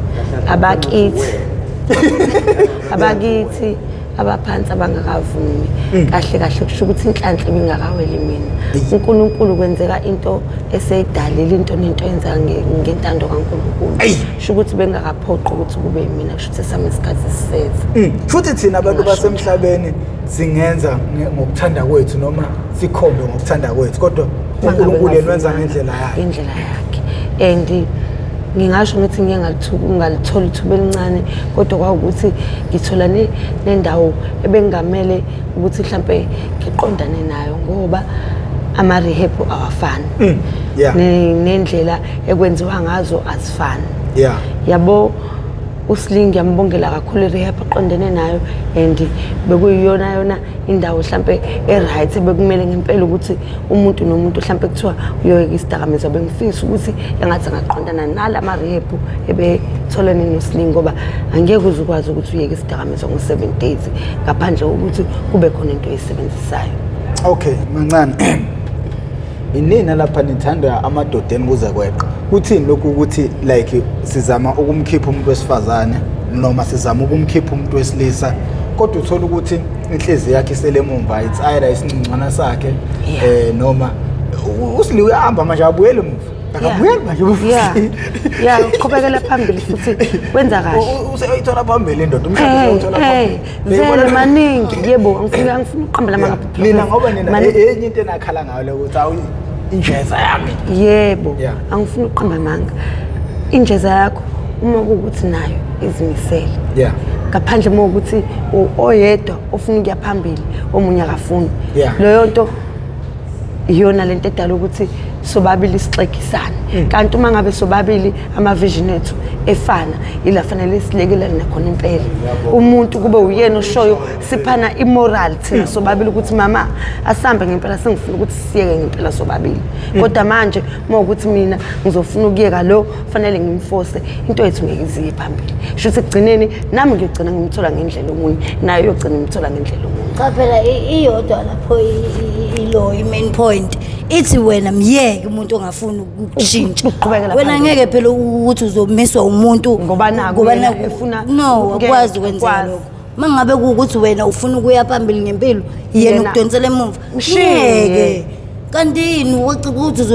abakithi abaphansi abangakavumi kahle kahle kusho ukuthi inhlanhla ibingakaweli mina uNkulunkulu kwenzeka into eseyidalile into nento yenza ngentando kaNkulunkulu kusho ukuthi bengakaphoqi ukuthi kube yimina kusho ukuthi sami isikhathi siseze futhi thina abantu basemhlabeni singenza ngokuthanda kwethu noma sikhombe ngokuthanda kwethu kodwa uNkulunkulu yenza ngendlela yakhe and ngingasho ukuthi ngingalithola ithuba elincane kodwa kwawukuthi ngithola nendawo ebengamele ukuthi mhlambe ngiqondane nayo ngoba ama-rehab awafani nendlela ekwenziwa ngazo azifani yabo uSli ngiyambongela kakhulu i-rehab aqondene nayo and bekuyiyona yona indawo mhlambe e-right bekumele ngempela ukuthi umuntu nomuntu mhlambe kuthiwa uyoyeka isidakamizwa bengifisa ukuthi engathi angaqondana nala ma-rehab ebetholene noSli ngoba angeke uze ukwazi ukuthi uyeke isidakamizwa ngo-7 days ngaphandle kokuthi kube khona into oyisebenzisayo. Okay mancane inina lapha nithanda amadoda enibuza kweqa kuthini lokhu ukuthi like sizama ukumkhipha umuntu wesifazane noma sizama ukumkhipha umuntu wesilisa kodwa uthola ukuthi inhliziyo yakhe isele emumva it's either isincwana sakhe noma uSli uyahamba manje abuyele emuva Akabuyela manje yeah uqhubekela phambili futhi wenza kahle useyithola phambili indoda umshado useyithola phambili vele maningi yebo angifuna uqamba lamanga nina ngoba nina enye into enakhala ngayo le ukuthi awu injeza yami yebo angifuna uqamba amanga injeza yakho uma ukuthi nayo izimisele ngaphandle uma ukuthi oyedwa ufuna ukuya phambili omunye akafuni leyo nto iyona lento edala ukuthi sobabili isixekisana kanti uma ngabe sobabili ama vision ethu efana ila fanele silekelane nakhona impela umuntu kube uyena oshoyo siphana immoral thina sobabili ukuthi mama asambe ngempela sengifuna ukuthi siyeke ngempela sobabili kodwa manje uma ukuthi mina ngizofuna ukuyeka lo fanele ngimforce into yethu ngeke iziye phambili sho ukuthi kugcineni nami ngiyogcina ngimthola ngendlela omunye naye uyogcina ngimthola ngendlela omunye cha phela iyodwa lapho ilo main point ithi wena myeke umuntu ongafuni ukushintsha wena ngeke phela ukuthi uzomiswa umuntu ngoba efuna no akwazi ukwenza lokho mangabe ukuthi wena ufuna ukuya phambili ngempilo yena ukudonsela emuva ngeke kanti yini ukuthi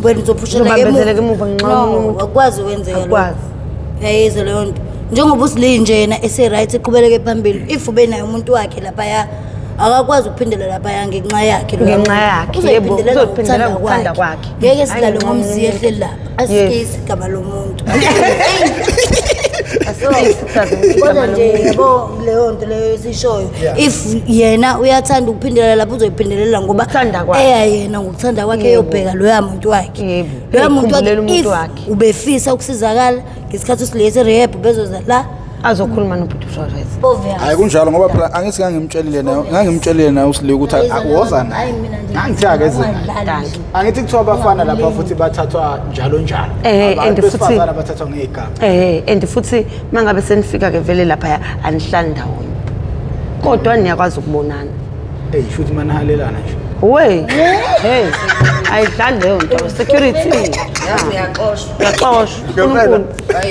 wena uzophushela emuva no akwazi ukwenzeka lokho yayizo leyo nto njengoba usilinje yena ese-right eqhubeleke phambili if ube naye umuntu wakhe lapha akakwazi ukuphindela lapha ngenxa yakhe yebo uzophindela ngokuthanda kwakhe ngeke silale ngomziyo ehleli lapha asikisi igama lomuntu kodwa nje yabo leyo nto leyo esishoyo if yena uyathanda ukuphindela lapho uzoyiphindelela ngoba yena ngokuthanda kwakhe eyobheka loya muntu wakhe loya muntu wakhe ubefisa ukusizakala ngesikhathi usilese rehab bezoza la azokhuluma nobhuti Flores hayi kunjalo ngoba phela angithi ngangimtshelile naye usile ukuthi akuwoza naye ngangithaka ezina angithi kuthiwa abafana lapha futhi bathathwa njalo and futhi abafana bathathwa ngegama and futhi mangabe senifika ke vele lapha anihlali ndawonye kodwa niyakwazi ukubonana futhi manihalelana nje wey ayidlali leyo nto security uyaxoshwa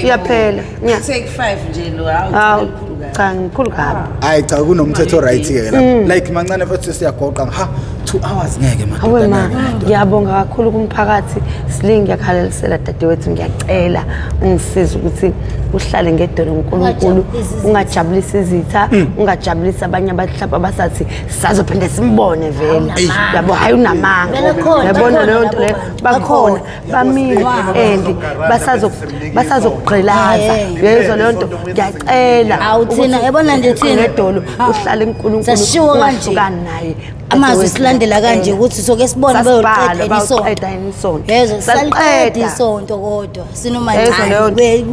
iyaphela take 5 nje lo hawu cha ngikhulu kabi hayi cha kunomthetho right ke lapha like mancane futhi siyagoqa 2 hours ngeke manje awe ma ngiyabonga kakhulu kumphakathi silingi ngiyakhalalisela dadewethu ngiyacela ungisize ukuthi uhlale ngedolo uNkulunkulu ungajabulisa izitha ungajabulisa abanye abahlapha basathi sisazophinde simbone vele yabo hayi unamanga yabona leyo nto le bakhona bamile and basazokugqilaza yezo leyo nto ngiyacela awuthina yabona nje thina ngedolo uhlale uNkulunkulu sashiwo kanje naye amazwi silandela kanje ukuthi soke sibone bayoqeda isonto yezo saliqeda isonto kodwa sinomandla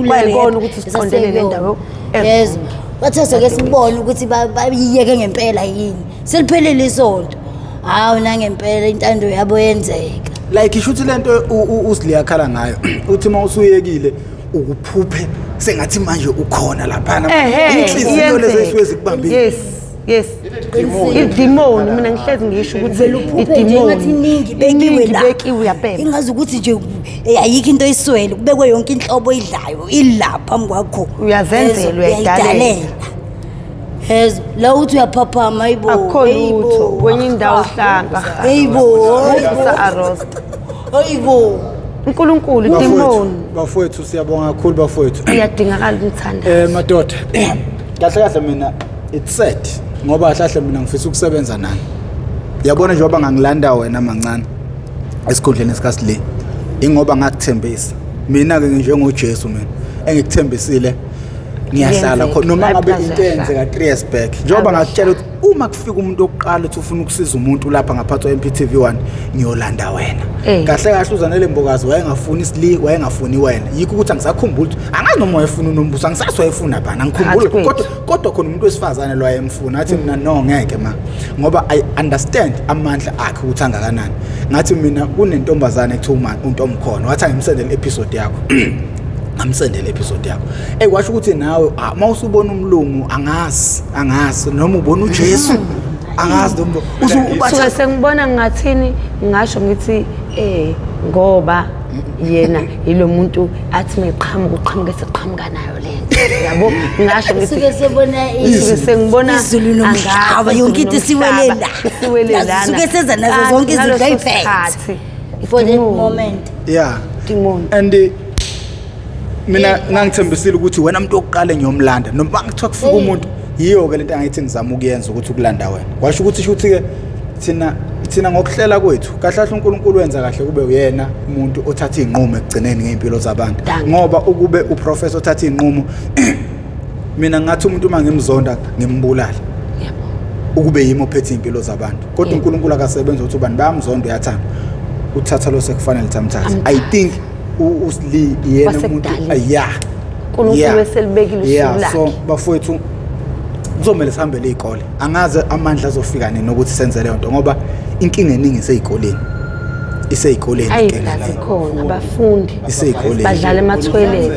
bayibona ukuthi siqondene nendawo yezo bathe soke sibone ukuthi bayiyeke ngempela yini seliphelile isonto hawu nangempela intando yabo yenzeka like ishuthi lento usiliyakhala ngayo uthi mawusuyekile ukuphuphe sengathi manje ukhona lapha inhliziyo lezi ezikubambile yes idemon mina ngihlezi ngisho ukuthi idemon ngathi iningi bekiwe la uyaphela ingazi ukuthi nje ayikho into iswele kubekwe yonke inhlobo idlayo ilapha mngwakho uyazenzela uyadalela yes la uthi uyaphaphama ayibo akho lutho kwenye indawo uhlanga ayibo arrost ayibo uNkulunkulu idemon bafowethu siyabonga kakhulu bafowethu iyadingakala umthanda madoda kahle mina it's sad ngoba kahle mina ngifisa ukusebenza nani yabona njengoba ngangilanda wena mancane esikhundleni sikasile ingoba ngakuthembisa mina ke njengoJesu mina engikuthembisile ngiyahlala khona noma ngabe into yenzeka 3 years back njengoba ngakutshela ukuthi uma kufika umuntu oqala uthi ufuna ukusiza umuntu lapha ngaphathi Mp TV1 ngiyolanda wena kahle uzanele mbokazi wayengafuni isili wayengafuni wena yikho ukuthi angisakhumbula ukuthi angazi noma wayefuna unombuso angisathi wayefuna bana ngikhumbula kodwa khona umuntu wesifazane lo wayemfuna athi mina no ngeke ma ngoba I understand amandla akhe ukuthi angakanani ngathi mina kunentombazane ekuthiwa umuntu omkhona wathi angimsendele episode yakho ngamsendele episode yakho kwasho ukuthi nawe mawusubona umlungu angazi noma ubona uJesu angazi noma usuke sengibona ngathini ngisho ngithi ngoba yena yilo muntu athi meqhamuke seqhamuka nayo lento yabo ngisho ngithi suke sebona sengibona izulu nomhlaba yonke into siwelela lana suke senza nazo zonke izinto ey'phethe for that moment demon and mina ngangithembisile ukuthi wena umuntu oqala ngiyomlanda noma ngithiwa kufika umuntu yiyo ke lento angithi ngizama ukuyenza ukuthi ukulanda wena kwasho ukuthi shuthi ke thina ngokuhlela kwethu kahle kahle uNkulunkulu wenza kahle kube uyena umuntu othatha izinqumo ekugcineni ngeimpilo zabantu ngoba ukube uprofessor othatha izinqumo mina ngathi umuntu uma ngimzonda ngimbulala ukube yimo ophethe impilo zabantu kodwa uNkulunkulu akasebenza ukuthi ubani bayamzonda uyathanda uthatha lo sekufanele tamthatha I think usli yena umuntu uNkulunkulu eselibekile usuku lakhe so bafowethu kuzomela sihambele izikole angaze amandla azofika nini ukuthi senze leyo nto ngoba inkinga eningi iseyikoleni inkinga khona abafundi badlala ema-toilet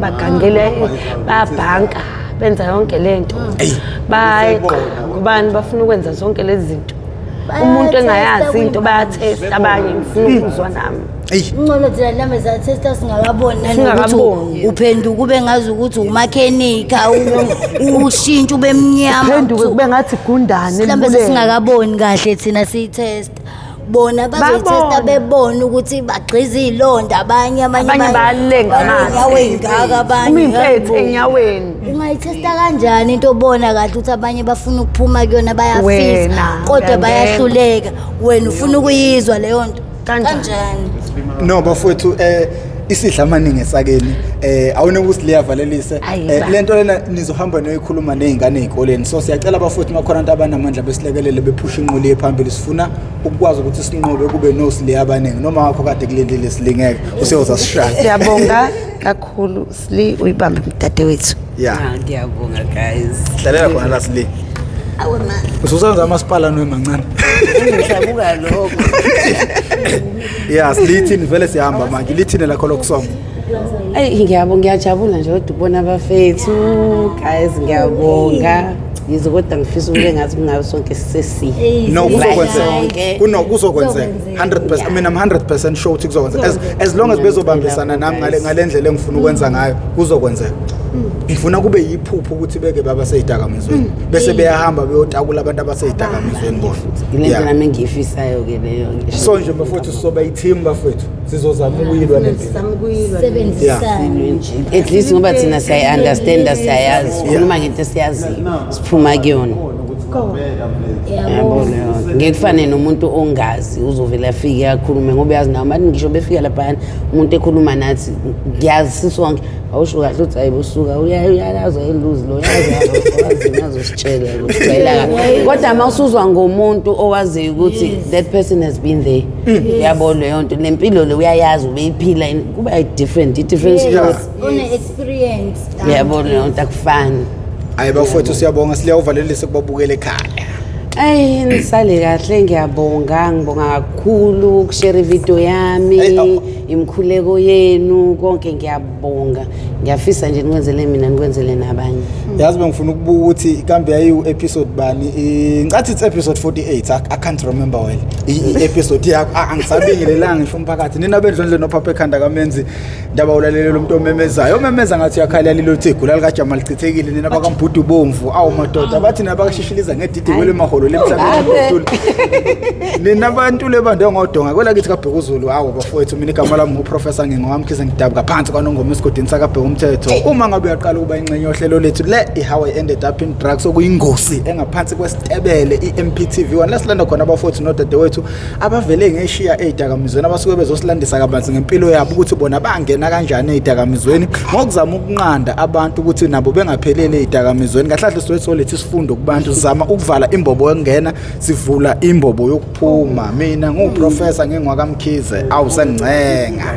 bagangele bayabhanka benza yonke lento bayeqa ngobani bafuna ukwenza zonke lezi zinto umuntu engayazi into bayathesta abanye ngifuna ukuzwa nami Ngcono thina lama sathesta singakaboni nanokuthi uphenduka ube ngazi ukuthi umakhenika ushintsha ube mnyama uphenduka kube ngathi gundane mhlawumbe singakaboni kahle thina siyithesta bona bazoyithesta bebona ukuthi bagqiza izilonda abanye bayalenga amanzi ingaka abanye impethu enyaweni ungayithesta kanjani into obona kahle ukuthi abanye bafuna ukuphuma kuyona bayafisa kodwa bayahluleka wena ufuna ukuyizwa leyo nto kanjani no bafowethu isidla amaningi esakeni awune ukuthi liyavalelise lento lena nizohamba noyikhuluma nezingane ezikoleni so siyacela abafowethu makhona abantu abanamandla besilekelele bephusha inquli ephambili sifuna ukwazi ukuthi sinqobe kube nosili abaningi noma wakho kade kulendile silingeke useyoza sishaya siyabonga kakhulu Sli uyibambe mdadewethu ngiyabonga guys dlalela khona la Sli awe ma ususenza amasipala noemancane ngisabuka lokho Slithini vele sihamba manje lithini lakho lokusonga ngiyajabula nje kodwa ubona abafethu guys ngiyabonga yizo kodwa ngifisa ube ngathi kungabe sonke sisesihle no kuzokwenzeka 100% I mean I'm 100% sure ukuthi kuzokwenzeka as long as bezobambisana nami ngalendlela engifuna ukwenza ngayo kuzokwenzeka ngifuna kube yiphupho ukuthi beke baba seyidakamizweni bese beyahamba beyotakula abantu abaseyidakamizweni bona ilento nami engiyifisayo ke leyo so nje bafowethu sizoba i-team bafowethu sizozama ukuyilwa sebenzisana at least ngoba thina siyayi-understanda siyayazi sikhuluma ngento esiyaziyo siphuma kuyona ngeke kufane nomuntu ongazi uzovela afike akhulume ngoba uyazi nawo manje ngisho befika laphana umuntu ekhuluma nathi ngiyazi sisonke awusho kahle uthi ayibusuka uyalaza eluzi lo yazi nazositshela ukujwayela kodwa mawusuzwa ngomuntu owaziyo ukuthi that person has been there yabo leyo nto lempilo le uyayazi ubeyiphila kuba different une experience yabo leyo nto akufani hayi bafowethu siyabonga siyawuvalelisa kubabukele ekhaya nisale kahle ngiyabonga kakhulu ukushare video yami imkhuleko yenu konke ngiyabonga ngiyafisa nje nikwenzele mina nikwenzele nabanye yazi bengifuna ukubuka ukuthi ikambe yayi episode bani ngicathi it's episode 48 I can't remember well i-episode yakho angisabingelelanga ngisho umphakathi nina bendlondle nophapha ekhanda kamenzi ndaba ulalele lo muntu omemezayo ngathi yakhala lilo thegula lika Jamal Chithekile nina bakambhudu bomvu awu madoda bathi nabakashishiliza ngedidi kwele maholo lemhlabeni nina abantu lebande ngodonga kwela kithi kaBhekuzulu hawo bafowethu mina igama lami nguprofessor ngingowamkhize ngidabuka phansi kwanongoma esigodini sakaBheka umthetho uma ngabe uyaqala ukuba ingxenye yohlelo lethu le how I ended up in drugs okuyingozi engaphansi kwesitebele iMp TV1 lesilanda khona abafowethu nodadewethu abavele ngeshiya ezidakamizweni abasuke bezosilandisa kabanzi ngempilo yabo ukuthi bona bangena kanjani ezidakamizweni ngokuzama ukunqanda abantu ukuthi nabo bengaphelele ezidakamizweni kahlahle siwethu lethu isifundo kubantu sizama ukuvala imbobo engena sivula imbobo yokuphuma mina nguprofessor ngingwakamkhize awusencenga